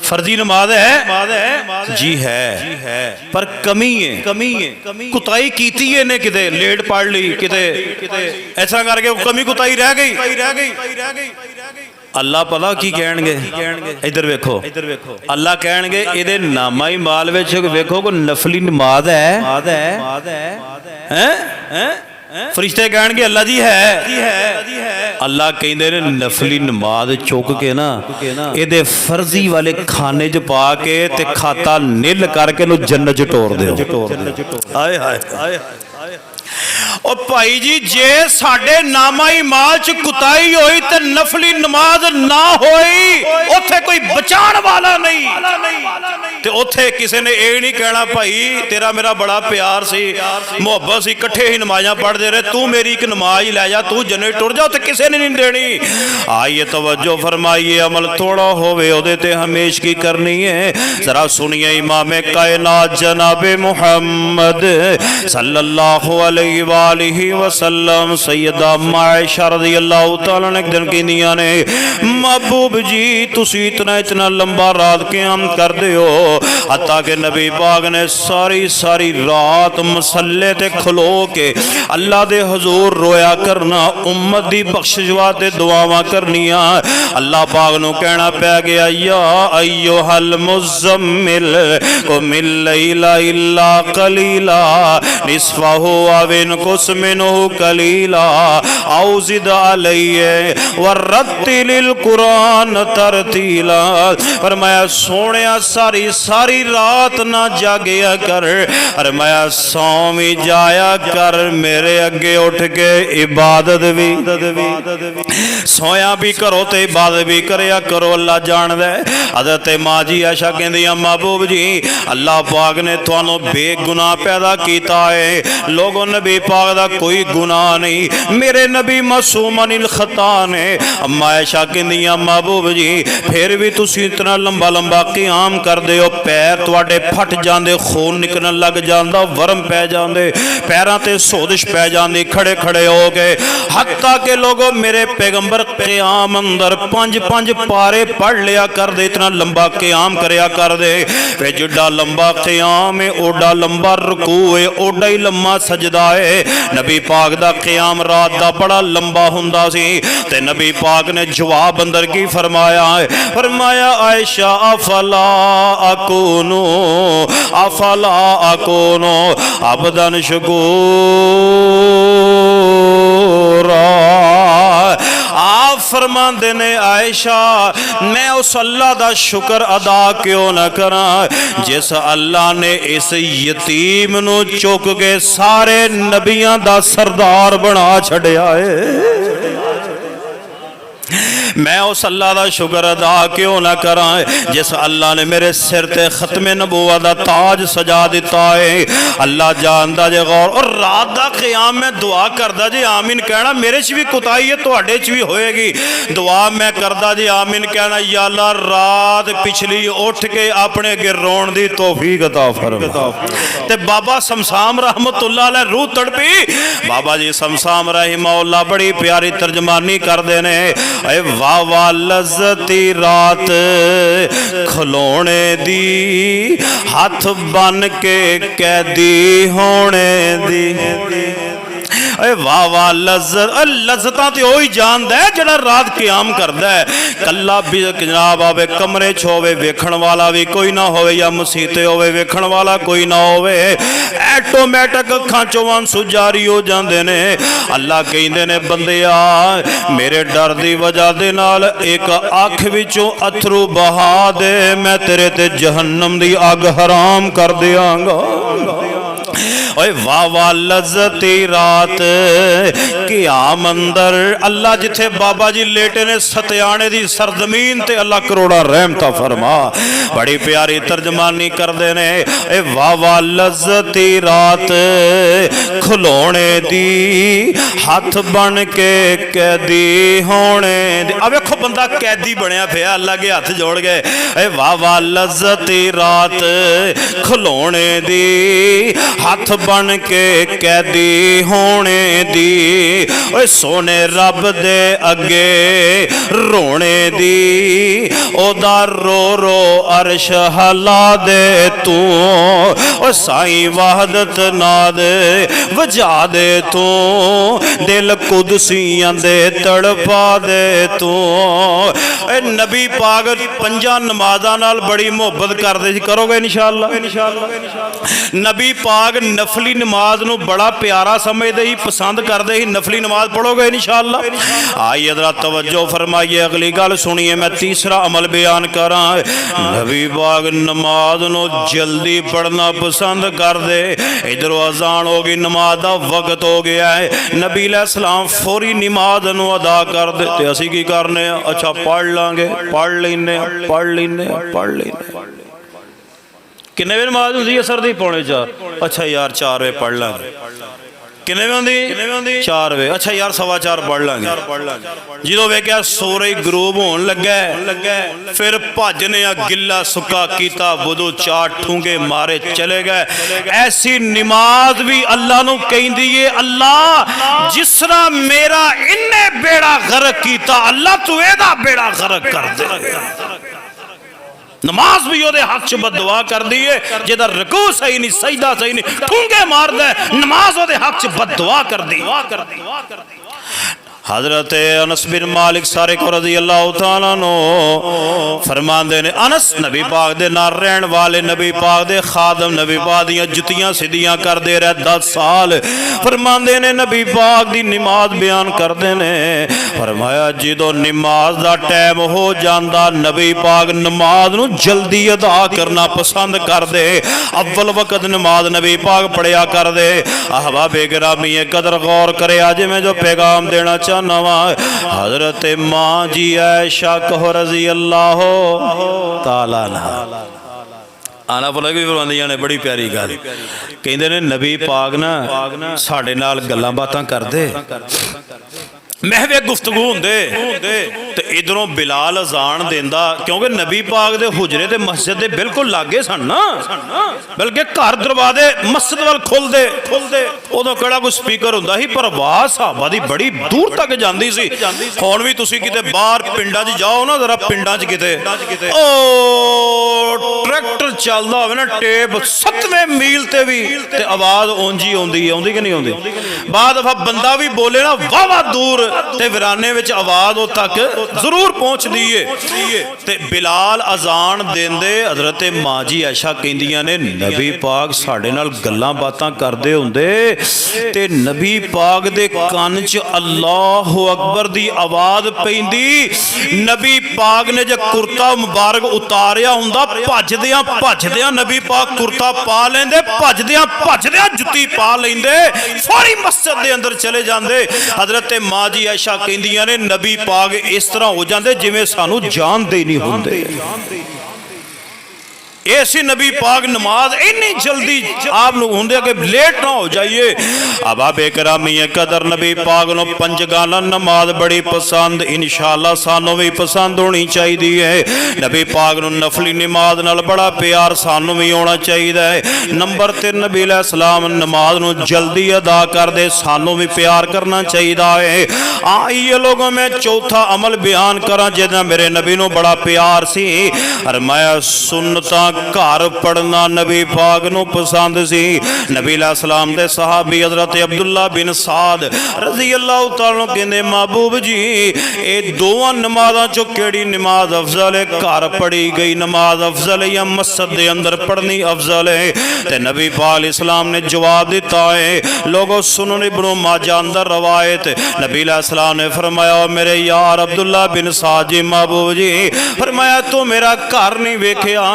फर्जी नमाज है जी है पर कमी है कुताई कीती है ने किते लेट पढ़ ली किते ऐसा करके कमी कुताई रह गई अल्लाह पता की कहणगे इधर वेखो अल्लाह कहणगे इहदे नामा ही माल विच वेखो कोई नफली नमाज है फरिश्ते कहणगे अल्लाह जी है अल्लाह कहंदे ने नफली नमाज चुक के ना इहदे फर्जी वाले खाने च पा के ते खाता निल करके नु जन्नत च टोर दिओ हाय हाय ओ भाई जी जे साडे नामा ही माल च कुताई होई ते नफली नमाज ना होई उथे कोई बचाण वाला नहीं ते उथे किसी ने ये नहीं कहना भाई तेरा मेरा बड़ा प्यार सी मुहब्बत सी इकट्ठे ही नमाज़ां पढ़दे रहे तू मेरी एक नमाज लै जा तू जन्नत टुर जा उथे किसी ने नहीं देनी आइए तवज्जो फरमाइए अमल थोड़ा होवे ओदे ते हमेश की करनी है जरा सुनिए इमाम कायनात जनाब मुहम्मद सल्लल्लाहु अलैहि आलिहि वसल्लम सैयदा मायशा रज़ियल्लाहु तआला ने एक दिन कहंदियां ने महबूब जी तुसी इतना इतना लंबा रात क़याम करदे हो हत्ता कि नबी पाक ने सारी सारी रात मसल्ले ते खलो के अल्लाह दे हुजूर रोया करना, उम्मत दी बख्शिश वास्ते दुआवां करनियां। अल्लाह पाक नूं कहना पै गया या अय्युहल मुज़म्मिल कुमिल लैला इल्ला कलीला निस्फहु अव इनकुस मिनहु कलीला औ ज़िद अलैहि वरत्तिलिल कुरान तरतीला। फरमाया सोहणिया सारी सारी रात ना जागया कर, फरमाया सौ भी जाया कर, मेरे अगे उठ के इबादत भी सोया भी करो ते इबादत भी करया करो, अल्लाह जानदा है। हज़रत माँ जी आयशा कहंदियां महबूब जी अल्लाह पाक ने तुहानू बेगुनाह पैदा कीता है, लोगों नबी पाक दा कोई गुनाह नहीं, मेरे नबी मासूम अनिल खता ने। अम्मा आयशा कहंदियां महबूब जी फिर भी तुसी इतना लंबा लंबा क़याम करदे हो, पैर तुहाडे फट जांदे, खून निकलण लग जांदा, वरम पै जांदे, पैरां ते सोजिश पै जांदी खड़े खड़े हो गए। हत्ता के लोगों मेरे पैगंबर क़याम अंदर 5-5 पारे पढ़ लिया कर दे, इतना लंबा क़याम करया कर दे। फिर जिड्डा लंबा क़याम है ओडा लंबा रुकू है, ओडा ही लंबा सजदा है। नबी पाक दा क़याम रात दा बड़ा लंबा हुंदा सी ते नबी पाक ने जवाब अंदर की फरमाया है, फरमाया आयशा अफला अकुनो अबदन शकूरा। आप फरमाते ने आयशा मैं उस अल्लाह दा शुक्र अदा क्यों न करा जिस अल्लाह ने इस यतीम नू चुक के सारे नबियां दा सरदार बना छड़िया है। मैं उस अल्लाह का शुक्र अदा क्यों ना करा जिस अल्लाह ने मेरे सिर ते खत्मे नबूवत दा ताज सजा दिता है। अल्लाह जानदा जे गौर और रात दा क़याम मैं दुआ करदा जी आमीन कहना, मेरे च भी कुताई है तुहाडे च भी होएगी, दुआ मैं करदा जी आमीन कहना, या अल्लाह रात पिछली उठ के अपने अगे रोण दी तौफीक अता फरमा। ते बाबा समसाम रहमतुल्लाह अलैह रूह तड़पी, बाबा जी समसाम रहमतुल्लाह बड़ी प्यारी तर्जमानी करदे ने, वाह वाह लज़्ज़ती रात खलोने दी हथ बन के कैदी होने दी। वाह वाह लज़्ज़तां ते ओही जानदा है जिहड़ा रात क़याम करदा है। कल्ला भी जनाब आवे कमरे च होवे वेखण वाला भी कोई ना होवे, या मसीते होवे वेखण वाला कोई ना होवे, ऐटोमैटिक अखां चों आंसू जारी हो जांदे ने। अल्लाह कहंदे ने बंदिया मेरे डर दी वजह दे नाल एक अख विचों अथरू बहा दे, मैं तेरे ते जहन्नम दी अग हराम कर देंगा। ओए वाह वाह लज़्ज़ती रात क़याम अंदर अल्लाह जिथे बाबा जी लेटे ने सत्याने दी सरजमीन ते अल्लाह करोड़ा रहमता फरमा। बड़ी प्यारी तर्जमानी करदे ने, ए वाह वाह लज़्ज़ती रात खलोने दी हथ बन के कैदी होने दी। अब वेखो बंदा कैदी बनया पिया, अल्लाह के हथ जोड़ गए। ए वाह वाह लज़्ज़ती रात खलोने दी हथ बन के कैदी होने दी, ओए सोने रब दे अगे रोने दी, ओदा रो रो अरश हला दे तू, ओ साई वहदत नाद वजा दे तू, दिल कुदसियां दे तड़पा दे तू। नबी पाक 5 नमाज़ां नाल बड़ी मोहब्बत करदे सी, करोगे इंशाअल्लाह। नबी पाक नफली नमाज नू बड़ा प्यारा समझदे ही, पसंद करदे ही, नफली नमाज पढ़ोगे इंशाअल्लाह। आइए जरा तवज्जो फरमाइए, अगली गल सुनिए, मैं तीसरा अमल बयान करा। नबी पाक नमाज नू जल्दी पढ़ना पसंद करदे। इधरों अजान हो गई, नमाज दा वक्त हो गया है, नबी अलैहिस्सलाम फौरी नमाज नू अदा कर दे। ते असीं की करने, अच्छा पढ़ लांगे, पढ़ लेने किन्ने बजे नमाज होंदी है? असर दी 3:45। अच्छा यार 4 बजे पढ़ लांगे। किन्ने बजे 4 बजे। अच्छा यार 4:15 पढ़ लांगे। जो वेख्या सूरज गरूब होने लगा, फिर भज ने गिला सुक्का कीता, वुदू 4 ठूंगे मारे चले गए। ऐसी नमाज भी अल्लाह नू कहंदी है, अल्लाह जिस तरह मेरा इन्ने बेड़ा गर्क कीता, अल्लाह तू एदा बेड़ा गर्क कर दे। नमाज भी ओदे हक च बददुआ कर दी है, जेदा रुकू सही नहीं, सजदा सही नहीं, ठूंगे मार दे, नमाज ओदे हक च बददुआ कर दी। हजरत अनस बिन मालिक सारे को रजी अल्लाह तआला नो फरमांदे ने, अनस नबी पाक दे नाल रहन वाले, नबी पाक दे खादम, नबी पाक दियां जुतियां सीधियां करदे रहे 10 साल। फरमांदे ने नबी पाक दी नमाज बयान करदे ने, फरमाया जदों नमाज दा टाइम हो जांदा, नबी पाक नमाज नू जल्दी अदा करना पसंद करदे। अव्वल वक्त नमाज नबी पाक पढ़िया करदे। अहबाबे गिरामी कदर गौर करे, आज मैं जो पैगाम देना नवा हजरत माँ जी आयशा कहो रजी अल्लाह ताला आना बोला भी फरमांदियां ने, बड़ी प्यारी गल कहंदे ने, नबी पाक ना साडे नाल गल्लां बातां करदे, महवे गुफ्तगू होंदे ते इधरों बिलाल अजान देंदा, क्योंकि नबी पाक दे हुजरे ते मस्जिद दे बिल्कुल लागे सन ना, बल्कि घर दरवाजे मस्जिद वाल खुलदे उदों किहड़ा कोई स्पीकर हुंदा ही, पर आवाज़ सहाबा दी बड़ी दूर तक जांदी सी। हुण भी तुसीं किते बाहर पिंडां 'च जाओ ना, जरा पिंडां 'च किते ओ ट्रैक्टर चलदा होवे ना, टेप 7वें मील ते भी ते आवाज़ औंजी औंदी कि नहीं औंदी। बाद दफा बंदा भी बोले ना वावा दूर ते विराने विच आवाज़ तक जरूर पहुंचदी है। ते बिलाल अजान देंदे, हजरत माँ जी आयशा कहंदियां ने, नबी पाक साडे नाल गल्लां बातां करदे हुंदे ते नबी पाक दे कान च अल्लाहु अकबर दी आवाज़ पैंदी। नबी पाक ने जे कुर्ता मुबारक उतारिया हुंदा, भजदियां नबी पाक कुर्ता पा लेंदे, भजदियां जुत्ती पा लेंदे, फौरी मस्जिद दे अंदर चले जांदे। हजरत माँ जी आयशा कहंदियां ने, नबी पाक इस तरह हो जाते जिवें सानू जानदे ही नहीं होंदे। ऐसी नबी पाक नमाज इन्नी जल्दी आप होंदे कि लेट ना हो जाइए। अहबाबे किरामी कदर नबी पाक नूं पंजगाना नमाज बड़ी पसंद, इंशाअल्लाह सानू भी पसंद होनी चाहिए है। नबी पाक नूं नफली नमाज नाल बड़ा प्यार सानू भी होना चाहिए है। नंबर 3 नबी अलैहिस्सलाम नमाज नूं जल्दी अदा कर दे, सानू भी प्यार करना चाहिए है। आइए लोगों में चौथा अमल बयान करा जिहदा मेरे नबी नूं बड़ा प्यार सी। फरमाया सुन्नतां घर पढ़ना नबी पाक नूं पसंद सी। नबी अलैहिस्सलाम दे सहाबी हजरत अब्दुल्ला बिन साद रज़ी अल्लाह तआला कहंदे, महबूब जी ये दोवां नमाज़ां चों केड़ी नमाज अफजल है? घर पढ़ी गई नमाज अफजल है या मस्जिद दे अंदर पढ़नी अफजल है? ते नबी पाक इस्लाम ने जवाब दिता है, लोगों सुनन इब्न माजा अंदर रवायत, नबी अलैहिस्सलाम ने फरमाया, मेरे यार अब्दुल्ला बिन साद जी, महबूब जी फरमाया तू मेरा घर नहीं वेखिया,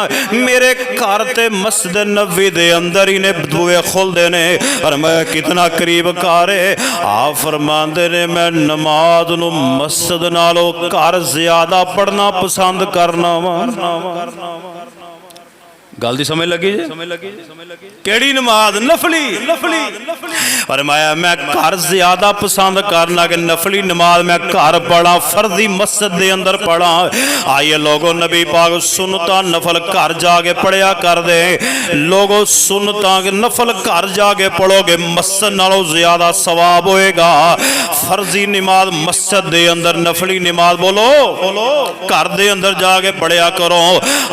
मेरे घर ते मस्जिद नबी दे अंदर ही ने बूहे खुलदे ने, और मैं कितना करीब घर है। आप फरमांदे ने मैं नमाज नूं मस्जिद नालों घर ज्यादा पढ़ना पसंद करना वा। गल दी समझ लगी जी? केड़ी नमाज? नफली। फरमाया मैं घर ज्यादा पसंद करना कि नफली नमाज मैं घर पढ़ा, फर्जी मस्जिद दे अंदर पढ़ा। आइए लोगों नबी पाक सुन्नतां नफल घर जाके पढ़िया कर दे। लोगों सुन्नतां नफल घर जाके पढ़ोगे मस्जिद नालों ज्यादा सवाब होएगा। फर्जी नमाज मस्जिद दे अंदर, नफली नमाज बोलो घर दे अंदर जाके पढ़िया करो।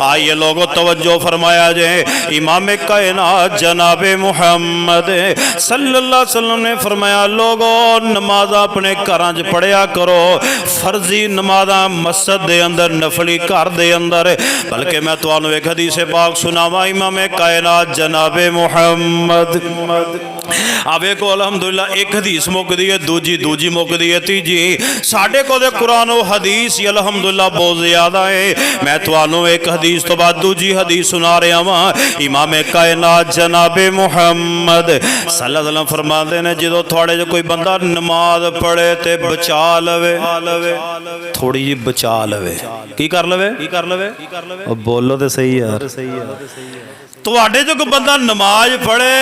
आइए लोगों तवज्जो फरमाया जे, इमाम कायनात जनाबे मुहम्मद सल्लल्लाहु अलैहि वसल्लम ने फरमाया, लोगों नमाज अपने घरां च पढ़िया करो, फर्जी नमाज़ां मस्जिद दे अंदर, नफली घर दे अंदर। बल्कि मैं तुहानू एक हदीस पाक सुनावा, इमाम कायनात जनाबे मुहम्मद आवे को अलहमदुलिल्लाह एक हदीस मुकदी है, दूजी मुकदी है, तीजी साडे को कुरान और हदीस अलहमदुलिल्लाह बहुत ज्यादा है। मैं तुहानू एक हदीस तो बाद दूजी हदीस सुना रहा वा। इमाम कायनात जनाबे मुहम्मद सल्लल्लाहु अलैहि वसल्लम फरमाते ने, जो थोड़े जो कोई बंदा नमाज पढ़े ते बचा लवे, थोड़ी जी बचा लवे, की कर लवे? बोलो तो सही यार, तुहाडे जो कोई बंदा नमाज पढ़े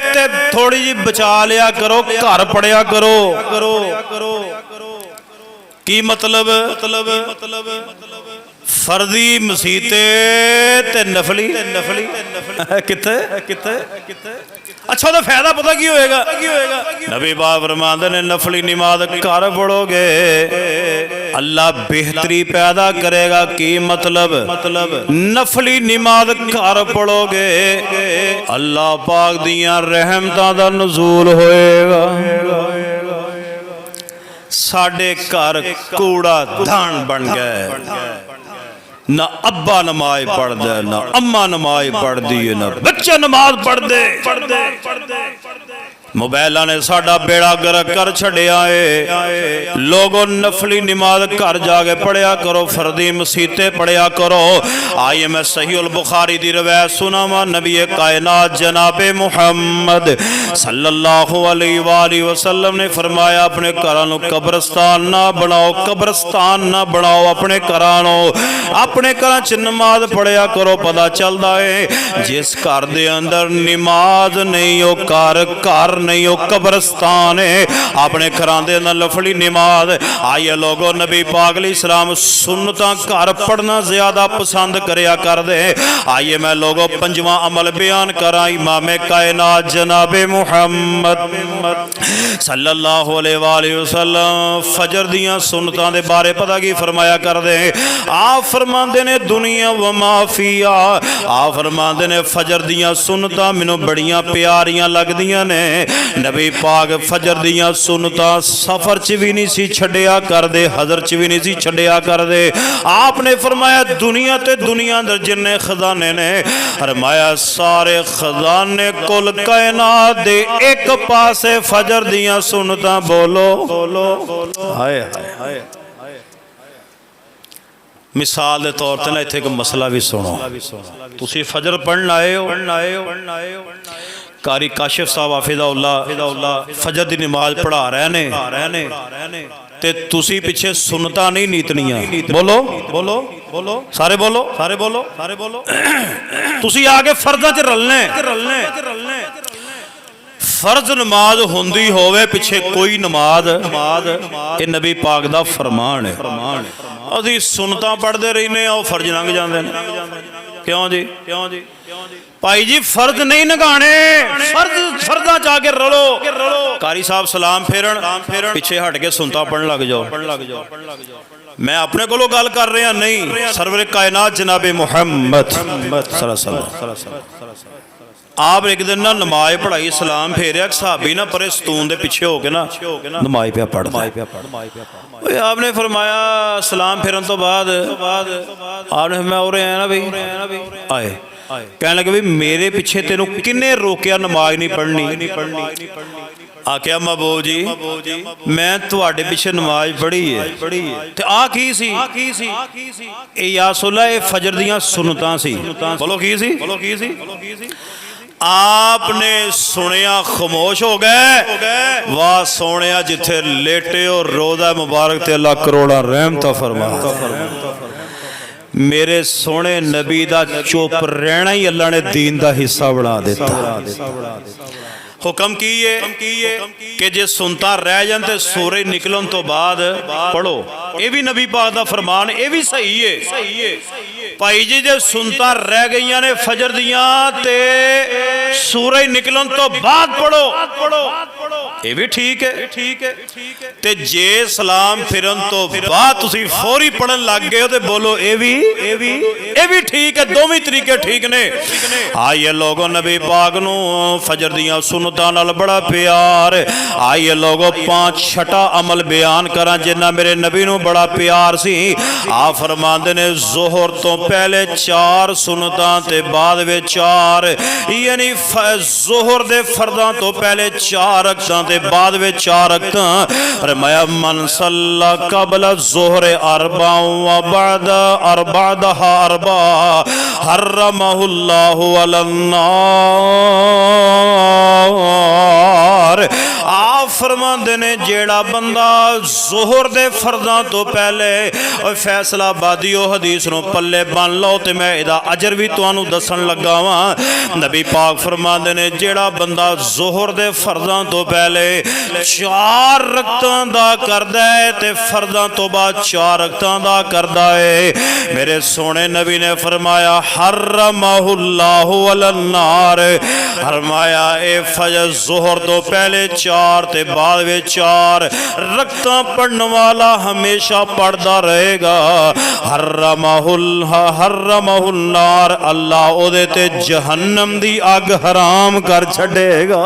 ते थोड़ी जी बचा लिया करो, घर पढ़िया करो। की मतलब फर्जी मसीते ते नफली किथे अच्छा तो फायदा पता की होएगा? नबी पाक फरमाते ने नफली नमाज घर पढ़ोगे अल्लाह बेहतरी पैदा करेगा। की मतलब नफली नमाज घर पढ़ोगे अल्लाह पाक दियां रहमतां दा नुज़ूल होएगा। साडे घर कूड़ा धान बन गए, ना अब्बा नमाज पढ़दा ना अम्मा नमाज पढ़दी है, ना बच्चे नमाज पढ़दे। मोबाइलों ने साडा बेड़ा गर्क कर छड़िया है। लोगों नफली नमाज घर जाके पढ़िया करो, फर्दी मसीते पढ़िया करो। आइए मैं सही उल बुखारी दी रवायत सुनावा। नबी कायनात जनाबे मुहम्मद सल्लल्लाहु अलैहि वसल्लम ने फरमाया अपने घरों को कब्रस्तान ना बनाओ, कब्रस्तान ना बनाओ अपने घरों। अपने घर च नमाज पढ़िया करो। पता चलता है जिस घर दे अंदर नमाज नहीं हो घर नहीं हो कब्रस्तान है। अपने घरां दे अंदर लफली नमाज। आइए लोगों नबी पाक अलैहिस्सलाम सुन्नतां घर पढ़ना ज्यादा पसंद करया कर दे। आइए मैं लोगों पंजवां अमल बयान करा। इमाम कायनात जनाबे मुहम्मद सल्लल्लाहु अलैहि वसल्लम फजर दियां सुन्नतां दे बारे पता की फरमाया कर दे। आप फरमाते ने दुनिया व माफिया। आप फरमाते ने फजर दियां सुन्नतां मैनू बड़ियां प्यारियां लगदियां ने। नबी पाक फजर दियां सुन्नतां सफर च भी नहीं सी छड्डिया करदे, हजर च भी नहीं सी छड्डिया करदे। आपने फरमाया दुनिया ते दुनिया अंदर जिन्ने खजाने ने, फरमाया सारे खजाने कुल कायनात दे एक पासे फजर दियां सुन्नतां बोलो। हाय हाय मिसाल के तौर पर ना इत्थे एक मसला भी सुनो। तुसी फजर पढ़न आए हो, कारी काशिफ साहब हाफिज़हुल्लाह फजर की नमाज पढ़ा रहे ने ते तुसी पिछे सुन्नतां नहीं नीतनियां। बोलो बोलो बोलो सारे बोलो सारे बोलो सारे बोलो। तुसी आके फर्जां च रलने। फर्ज नमाज होंदी होवे पिछे कोई नमाज ये नबी पाक दा फरमान है। असी सुन्नतां पढ़ते रहने और फर्ज लंघ जाते हैं। क्यों जी क्यों जी भाई जी फर्ज नहीं नगाने, फर्जा जाके रलो। कारी साहब सलाम फेरन पिछे हट के सुनता पढ़न लग जाओ। मैं अपने को गल कर रहा नहीं, सरवर कायनात जनाबे मुहम्मद आप एक दिन ना नमाज पढ़ाई सलाम फेरिया सहाबी ना परे सतून दे पिछे होके ना नमाज पे पढ़। आपने फरमाया सलाम फेरन तो बाद आपने मैं हो रहे हैं ना भाई आए कहने लगे भी मेरे पिछे तेनू किन्ने रोकिया नमाज नहीं पढ़नी। आख्या महबूब जी मैं तुहाडे पिछे नमाज पढ़ी है ते आ की सी ए या सुला ए फजर दियां सुन्नतां सी। बोलो की सी आपने सुनिया खामोश हो गए। वाह सोने जिथे लेटे हो रोज़ा मुबारक ते अल्लाह करोड़ा रहमत फरमा। मेरे सोने नबी दा चुप रहना ही अल्लाह ने दीन दा हिस्सा बना दिता। हुक्म की कि जे सुनता रह जान ते सूरज निकलन तो बाद पढ़ो। ये भी नबी पाक दा फरमान, ये भी सही है भाई जी। जे सुनता रह गई ने फजर दियां ते सूरज निकलन तो बाद पढ़ो, ये भी ठीक है। ते जे सलाम फिरन तो बाद तुसी फौरी पढ़न लग गए हो ते बोलो ये भी ठीक है। दोवें तरीके ठीक ने। आइए लोगों नबी पाक नू फजर दियां सुन्नतां नाल बड़ा प्यार। आइए लोगों पांच छठा अमल बयान करा जिन्ना मेरे नबी नू बड़ा प्यार सी। आप फरमांदे ने जोहर तो पहले 4 सुन्नतां ते बाद में 4, यानी जोहर दे फर्दां तो पहले 4 रकातां ते बाद में 4 रकातां। फरमाया मन सल्ला कबला जोहर अरबा व बाद अरबादहा अरबा हर्रमहुल्लाहु अलन्नार। आप फरमाते ने जेड़ा बंदा जोहर दे फर्जां तो पहले फैसलाबादी हदीस नूं पल्ले बन लो तो मैं इहदा अजर भी तुहानूं दसन लगा वां। नबी पाक फरमाते ने जेड़ा बंदा जोहर दे फर्जां तो पहले 4 रकतां दा करदा है ते फर्जां तो बाद 4 रकतां दा करदा है, मेरे सोने नबी ने फरमाया हर्रमहुल्लाहु अलन्नार, फरमाया ए फजर जोहर तो पहले 4 ते बाद में 4 रकतां पढ़ने वाला हमेशा पढ़ता रहेगा। हर्रमहुल नार, अल्लाह ओदे ते जहन्नम दी अग हराम कर छड़ेगा।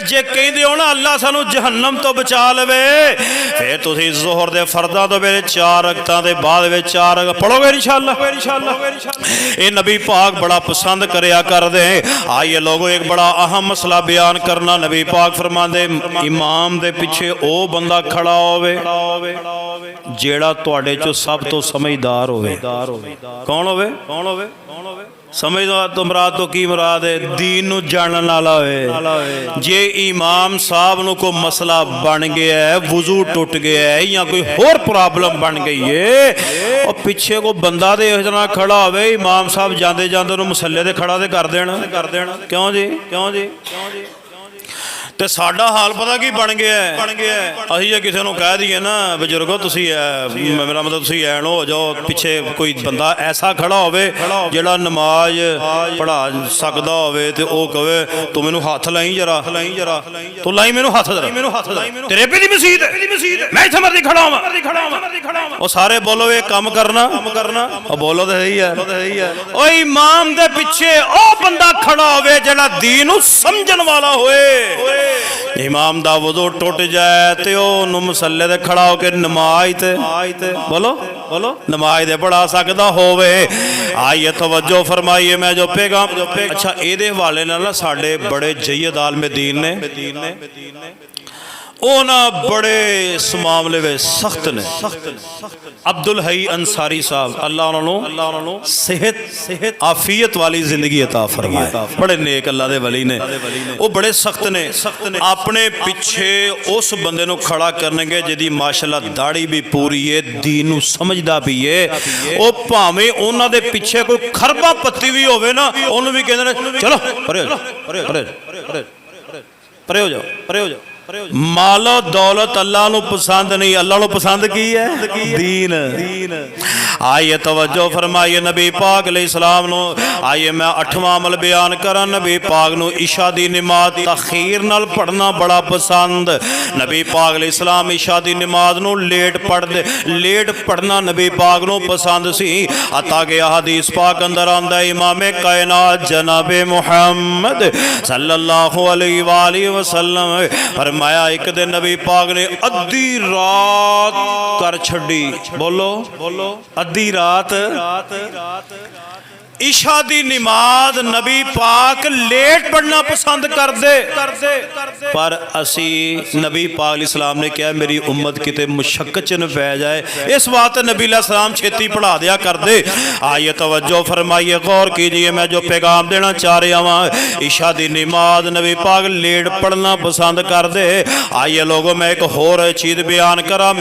जे कहते हो ना अल्लाह सानू जहन्नम तो बचा लवे, फिर तुसी जोहर दे फर्दा तो मेरे 4 रकतां दे बाद में 4 पढ़ोगे इंशाअल्लाह। ये नबी पाक बड़ा पसंद करया कर दे। आइए लोगों एक बड़ा अहम मसला बयान करना। नबी पाक फरमांदे इमाम दे पिछे ओ बंदा खड़ा होवे जेड़ा तुहाडे चो सब तो समझदार होवे। कौन होवे? समझदार तो मुराद तो की मुराद है? दीन नू जानन वाला होवे। जे इमाम साहब नू कोई मसला बन गया है, वुजू टुट गया है या कोई होर प्रॉब्लम बन गई है और पीछे को बंदा दे इतना खड़ा होवे, इमाम साहब जाते जाते मसले ते खड़ा तो कर देना। क्यों जी? तो साडा हाल पता की बन गया है? असीं जे किसी को कह दीए ना बजुर्गो तुसीं मेरा मतलब तुसीं ऐन हो जाओ, पिछे कोई बंदा ऐसा खड़ा होवे जिहड़ा नमाज पढ़ा सकदा होवे ते ओह कहे तू मैनू हथ लाई जरा, तू लाई मैनू हथ, तेरे पे दी मसीत है, मैं इत्थे मर्जी खड़ा होवां। ओ सारे बोलो ये काम करना, और बोलो तो सही है। ओ इमाम दे पिछे ओ बंदा खड़ा होवे जिहड़ा दीन नू समझण वाला होए। इमाम दा वुज़ू टुट जाए तो ओनू मसले ते खड़ा होकर नमाज ते बोलो नमाज ते पढ़ा सकदा होवे। आइए तवज्जो फरमाइए, मैं जो पैगाम अच्छा एदे हवाले नाल साडे बड़े जय्यद आलिम दीन ने ओ ना बड़े इस मामले में सख्त ने। अब्दुल हई अंसारी साहब अल्लाह उन्होंने सेहत आफियत वाली जिंदगी अता फरमाए, बड़े नेक अल्लाह दे वली ने। वो बड़े सख्त ने अपने पिछे उस बंदे नू खड़ा करनगे जिहदी माशाअल्लाह दाढ़ी भी पूरी है, दीन नू समझदा भी है। वो भावें उन्हां दे पिछे कोई खरबा पत्ती भी होवे ना उन्होंने भी कहंदे ने चलो परे हो जाओ। मालो दौलत अल्लाह नू पसंद नहीं, अल्लाह नू पसंद की है? दीन। आइए तवज्जो फरमाइए, नबी पाक अलैहिस्सलाम नो आइए मैं 8वां अमल बयान करा। नबी पाक नू इशा दी नमाज तखीर नाल पढ़ना बड़ा पसंद। नबी पाक अलैहिस्सलाम इशा दी नमाज नू लेट पढ़ना नबी पाक नू पसंद सी। अता के हदीस पाक अंदर आंदा इमाम कायनात जनाबे मुहम्मद सल्लल्लाहु अलैहि वसल्लम फरमाया एक दिन नबी पाक ने अद्धी रात कर छड़ी, बोलो अद्धी रात इशा दी नमाज नबी पाक लेट पढ़ना पसंद कर दे। पर असी नबी पाक इस्लाम ने कहा मेरी उम्मत किते मुशक्कत च न पै जाए, इस वास्ते नबी सलाम छेती पढ़ा दिया कर दे। आइए तवज्जो फरमाइए, गौर कीजिए, मैं जो पैगाम देना चाह रहा वहाँ इशा दी नमाज नबी पाक लेट पढ़ना पसंद कर दे। आइए लोगों मैं एक होर चीज़ बयान करा,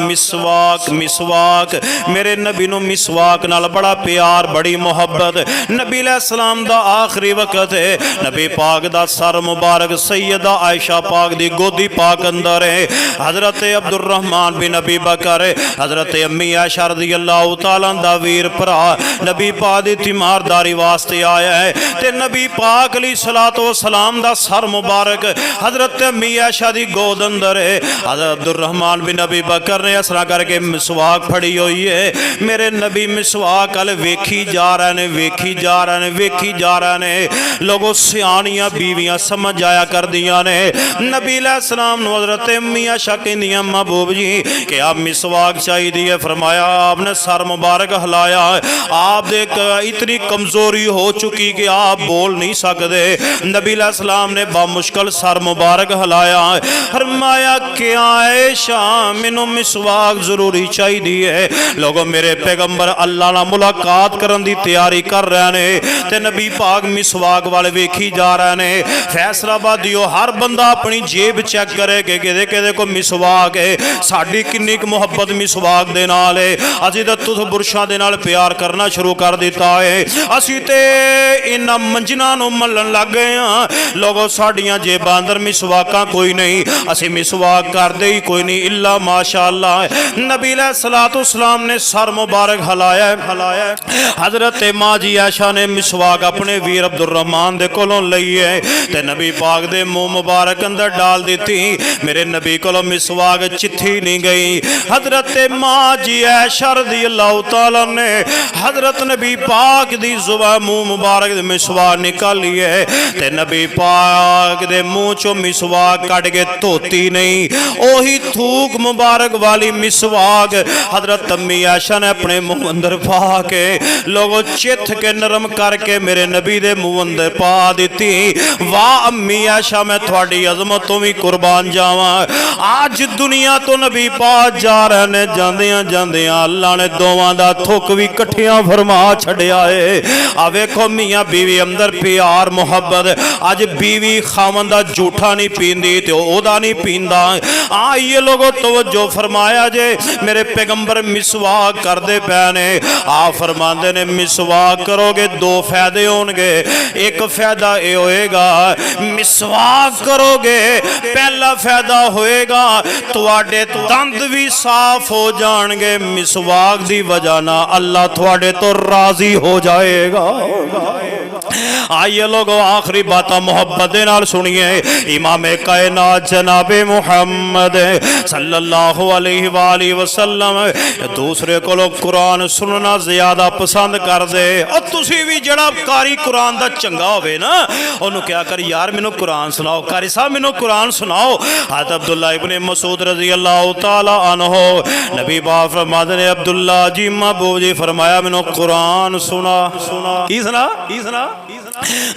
मिसवाक मेरे नबी नू मिसवाक नाल बड़ा प्यार बड़ी मोहब्बत। नबी सलाम दा आखिरी वक्त है, नबी पाक दा सर मुबारक सैयदा आयशा पाक दी गोदी पाक अंदर है। हजरत अब्दुर्रहमान बिन अबी बकर हजरत अम्मी आयशा रज़ियल्लाहु तआला दा वीर भरा नबी पाक दी तीमारदारी वास्ते आया है ते नबी पाक अलैहिस्सलातु वस्सलाम दा सर मुबारक हजरत अम्मी आयशा दी गोद अंदर है। हजरत अब्दुर्रहमान बिन अबी बकर ने असरा करके मिसवाक फड़ी हुई है। मेरे नबी मिसवाक अल वेखी जा रहे ने लोगों सियानियां बीवियां समझ आया कर दिया ने। नबी सलाम नू हज़रत अम्मी आयशा कहंदियां महबूब जी कि आप मिसवाक चाहिए, फरमाया आपने सर मुबारक हिलाया, आप देख इतनी कमजोरी हो चुकी कि आप बोल नहीं सकते। नबी सलाम ने बामुश्किल सर मुबारक हिलाया, फरमाया क्या आयशा मैनू मिसवाक जरूरी चाहिए। लोगों मेरे पैगंबर अल्लाह नाल मुलाकात करन दी तैयारी कर रहे रहे ने ते नबी पाक मिसवाक वाले वेखी जा रहे ने। फैसलाबादियों हर बंदा अपनी जेब चेक करे कि किदे किदे को मिसवाक है। साडी किन्नी क मुहब्बत मिसवाक दे नाल है। असीं तां तुस बुरशां दे नाल प्यार करना शुरू कर दिता है। असीं ते इन्हां मंजनां नूं मल्लन लग गए हां। लोगों साडियां जेबां अंदर मिसवाकां कोई नहीं, असीं मिसवाक करदे ही कोई नहीं इल्ला माशाअल्लाह। नबी अलैहिस्सलातु वस्सलाम ने सर मुबारक हलाया हजरत माँ जी आयशा ने मिसवाक अपने वीर अब्दुल रहमान दे कोलों लई है ते नबी पाक दे मुंह मुबारक अंदर डाल दी। मेरे नबी कोलों मिसवाक चिट्ठी नहीं गई। हजरत माँ जी आयशा रज़ियल्लाहु तआला ने हजरत नबी पाक दी जुबान मुंह मुबारक दे मिसवाक निकाली है ते नबी पाक दे मुंह चो मिसवाक कट के धोती नहीं, ओही थूक मुबारक वाली मिसवाक हजरत अम्मी आयशा ने अपने मुंह अंदर पा के लोगों चिथ के नरम करके मेरे नबी दे मुंह अंदर पा दी। वाह अम्मी आयशा मैं थोड़ी अजमत तो भी कुर्बान जावा। आज दुनिया तो नबी पाक जा रहे ने, जांदियां जांदियां अल्लाह ने दोवां दा थुक भी कट्ठियां फरमा छड़िया है। आ वेखो मियां बीवी अंदर प्यार मुहब्बत। अज बीवी खावन दा जूठा नहीं पींदी ते ओदा नहीं पींदा। ये लोगों तवज्जो फरमाया जे मेरे पैगंबर मिसवाक करदे पए ने। आप फरमाते ने मिसवाक करोगे दो फायदे होंगे। एक फायदा ये होएगा मिसवाक करोगे, पहला फायदा होएगा तुहाडे दंद भी साफ हो जाएंगे। मिसवाक दी वजह ना अल्लाह तुहाडे तो राजी हो जाएगा। आइए लोगों आखिरी बात मोहब्बत दे नाल सुनिए। इमाम कायनात जनाबे मुहम्मद सल्लल्लाहु अलैहि वसल्लम दूसरे को कुरान सुनना ज्यादा पसंद कर दे। और तुसी भी जड़ा कारी कुरान दा चंगा होवे ना ओनू क्या कर यार मैनू कुरान सुनाओ, कारी साहब मैनू कुरान सुनाओ। हज़रत अब्दुल्ला इब्ने मसूद रज़ियल्लाहु ताला अन्हु नबी पाक फरमाते ने अब्दुल्ला जी महबूब जी फरमाया मैनू कुरान सुना। की सुना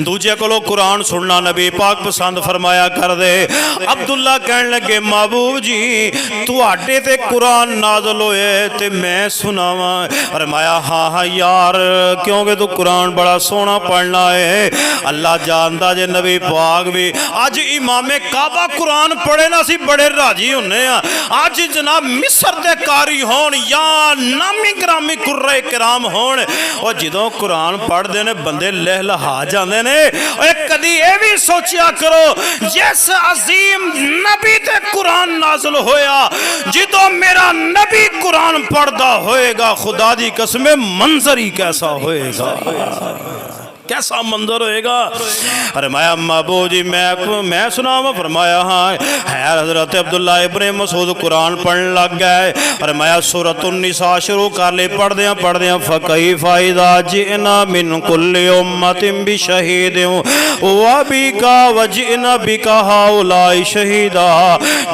दूजे को कुरान सुनना नबी पाक पसंद फरमाया कर दे। अब्दुल्ला कहन लगे महबूब जी तुहाडे ते कुरान नाज़िल होए ते मैं सुनावा। फरमाया हाँ हाँ यार क्योंकि तू कुरान बड़ा सोहना पढ़ना है। अल्लाह जानदा जे नबी पाक भी अज इमामे काबा कुरान पढ़े ना सी बड़े राजी होने। अज जनाब मिस्र दे कारी होन या नामी ग्रामी कुर्रे किराम होन और जदों कुरान पढ़ते ने बंदे लहलहा जाते ने। कदी ये भी सोचिया करो जिस अजीम नबी ते कुरान नाज़िल होया जिदों मेरा नबी कुरान पढ़दा होएगा खुदा दी कसम मंजर ही कैसा होएगा, कैसा मंजर होएगा। फरमाया महबूब जी मैं सुनावा। फरमाया हाँ है। हजरत अब्दुल्ला इब्ने मसूद कुरान पढ़ने लग गए। फरमाया सूरतुन निसा शुरू कर ले। पढ़दियां फकैफा इज़ा जिअना मिन कुल्लि उम्मतिन बिशहीदिन व बिका वजिअना बिका हाउलाई शहीदा।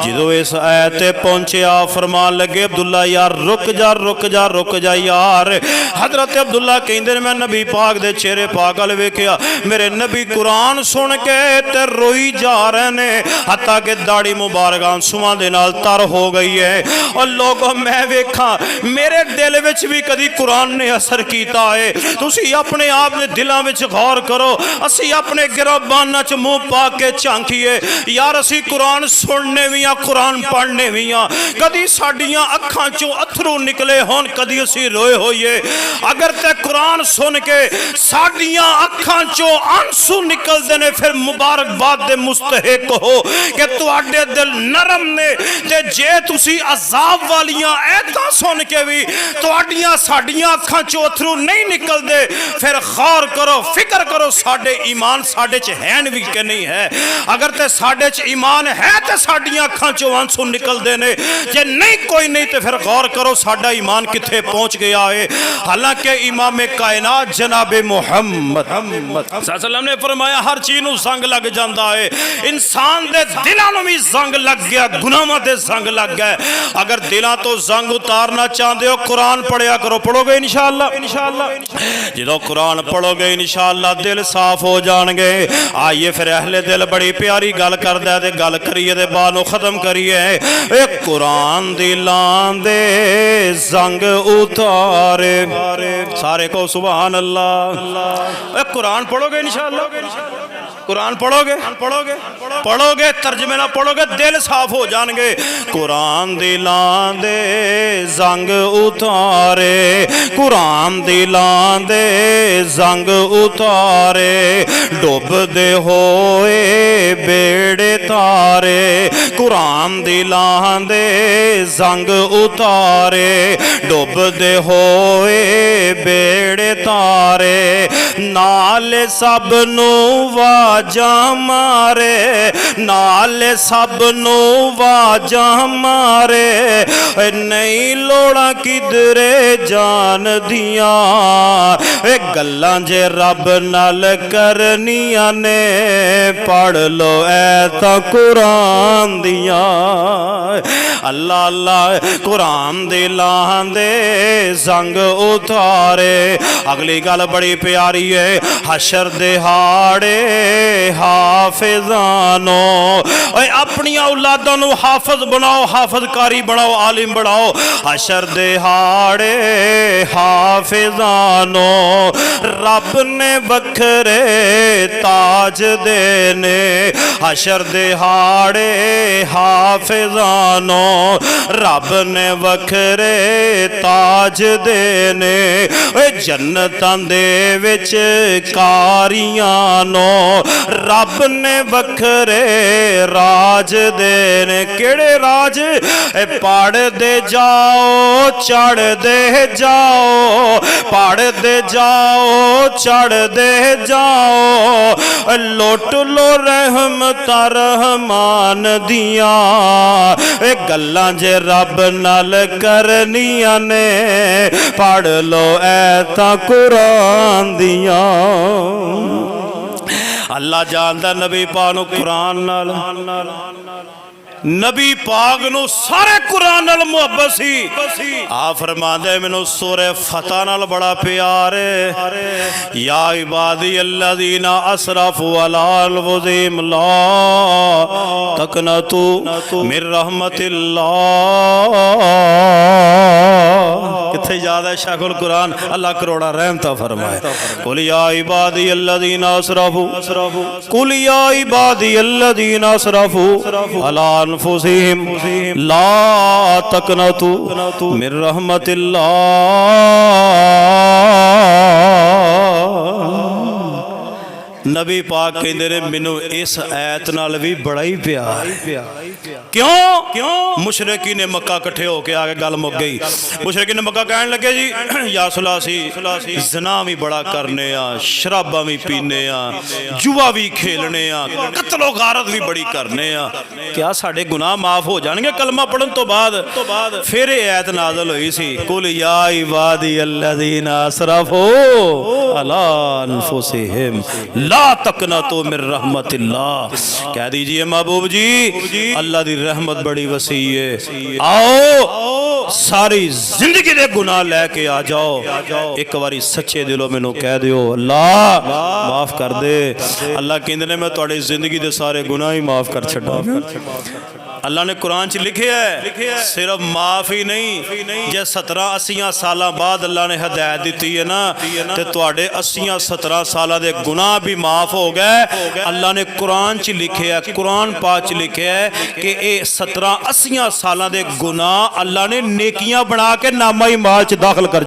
जो इस आयत ते पहुंचे फरमान लगे अब्दुल्ला यार रुक जा यार। हजरत अब्दुल्ला कहंदे मैं नबी पाक दे चेहरे पाक वेख्या मेरे नबी कुरान सुन के ते रोई जा रहे ने हत्ता के दाढ़ी मुबारक आंसुआं दे नाल तर हो गई है। और लोगों मैं वेखा मेरे दिल विच भी कदी कुरान ने असर कीता है। तुसी अपने आप दे दिलां विच गौर करो। असी अपने गिरबाना च मुंह पा के झांकीए यार असी कुरान सुनने भी आ कुरान पढ़ने भी आ। कदी साडियां अखां चों अथरू निकले होन, कदी असी रोए होइए। अगर ते कुरान सुन के साडियां अखां चो आंसू निकलते ने फिर मुबारकबाद दे मुस्तहिक हो कि तुहाडे दिल नरम ने। ते जे तुसी अजाब वालियां ऐतां सुन के भी तुहाडियां साडियां अखां चो अथरू नहीं निकलते फिर गौर करो, फिक्र करो साडे ईमान साडे च है भी कि नहीं है। अगर ते साडे च ईमान है ते साडियां अखां चो आंसू निकलते ने, जे नहीं कोई नहीं तो फिर गौर करो साडा ईमान किथे पहुंच गया है। हालांकि इमाम कायनात जनाबे मुहम्मद सल्लम ने फरमाया हर चीज नूं जंग लग जाता है, इंसान दे दिलां नूं भी जंग लग गया, गुनाहां ते जंग लग गया। अगर दिलां तो जंग उतारना चाहते हो कुरान पढ़िया करो। पढ़ोगे इंशाअल्लाह। जो कुरान पढ़ोगे इंशाअल्लाह दिल साफ हो जाएंगे। आइए फिर अहले दिल बड़ी प्यारी गल करदा ते गल करिए ते बाद नूं खत्म करिए। ए कुरान दिलां दे जंग उतारे, सारे को सुभान अल्लाह। कुरान पढ़ोगे इंशाअल्लाह, कुरान पढ़ोगे तर्जमे ना पढ़ोगे दिल साफ हो जाएंगे। कुरान दिलां दे जंग उतारे, कुरान दिलां दे जंग उतारे, डुबदे होए बेड़े तारे। कुरान दिलां दे जंग उतारे, डुबदे होए बेड़े तारे। नाल सब नूं वाजा मारे, नाल सब नूं वाजा मारे। नहीं लोड़ा किधरे जान दियां, गल्लां जे रब नाल करनियां ने। पढ़ लो ऐ तां कुरान दियां। अल्लाह अल्लाह कुरान दिलां दे जंग उतारे। अगली गल बड़ी प्यारी है, हशर दिहाड़े हाफिजानो, अपनी औलादां नूं हाफिज बनाओ, हाफिज कारी बनाओ, आलिम बनाओ। हशर दिहाड़े हाफिजानो, रब ने वखरे ताज देने। हशर दिहाड़े हाफिजानो, रब ने वखरे ताज देने। जन्नतां दे विच कारियां नो, रब ने वखरे राज देने। केड़े राज? पढ़दे जाओ चढ़दे जाओ, पढ़दे जाओ चढ़दे जाओ। लुट लो रहमत रहमान दियां, गल्लां जे रब नाल करनियां ने। पढ़ लो ऐ तां कुरान दियां। अल्लाह जानदा नबी पाक नूं कुरान नाल, नबी पाक नूं सारे कुरान नाल मुहब्बत सी। आ फरमांदे मैनूं सूरे फतह नाल बड़ा प्यार है। या इबादी अल्लज़ीना असरफू अला अनफुसिहिम ला तकनतू मिन रहमतिल्लाह। किथे याद है शाखुल कुरान? अल्लाह करोड़ा रहमत फरमाए। कुल या इबादी अल्लज़ीना असरफू, कुल या इबादी अल्लज़ीना असरफू अला अनफुसिहिम ला तकनतू मिन रहमतिल्लाह। नबी पाक कहते ने मैनू इस आयत नाल भी बड़ा ही प्यार। क्यों? मुशरिकी ने मक्का कट्ठे होके आके गल मुक गई। मुशरिकी ने मक्का कहन लगे जी या सुलासी ज़ना भी बड़ा करने आ, शराबा भी पीने आ, जुआ भी खेलने आ, कत्लो गारत भी बड़ी करने आ। क्या साडे गुनाह माफ हो जाएंगे कलमा पढ़न तो बाद? फिर ये आयत नाज़िल हुई सी, कुल या इबादी अल्लज़ीना असरफू अला अनफुसिहिम ला तकनतू मिन रहमतिल्लाह। कह दीजिए महबूब जी अल्लाह दी रहमत बड़ी वसी है। आओ सारी जिंदगी दे गुनाह लेके आ जाओ, एक बारी सच्चे दिलों मैनू कह दियो अल्लाह माफ कर दे। अल्लाह कहंदे ने मैं तुहाडी जिंदगी दे सारे गुनाह ही माफ कर छड्डांगा। अल्लाह ने कुरान च लिखे है सिर्फ माफ ही नहीं, जे 70-80 साल बाद अल्लाह ने हदायत दी है ना ते तुहाडे 80-70 साल दे गुनाह भी माफ हो गए। अल्लाह ने कुरान च लिखे है, कुरान पाक च लिखे है कि ये 70-80 साल दे गुनाह अल्लाह ने नेकियां बना के नामा ही माल च दाखिल कर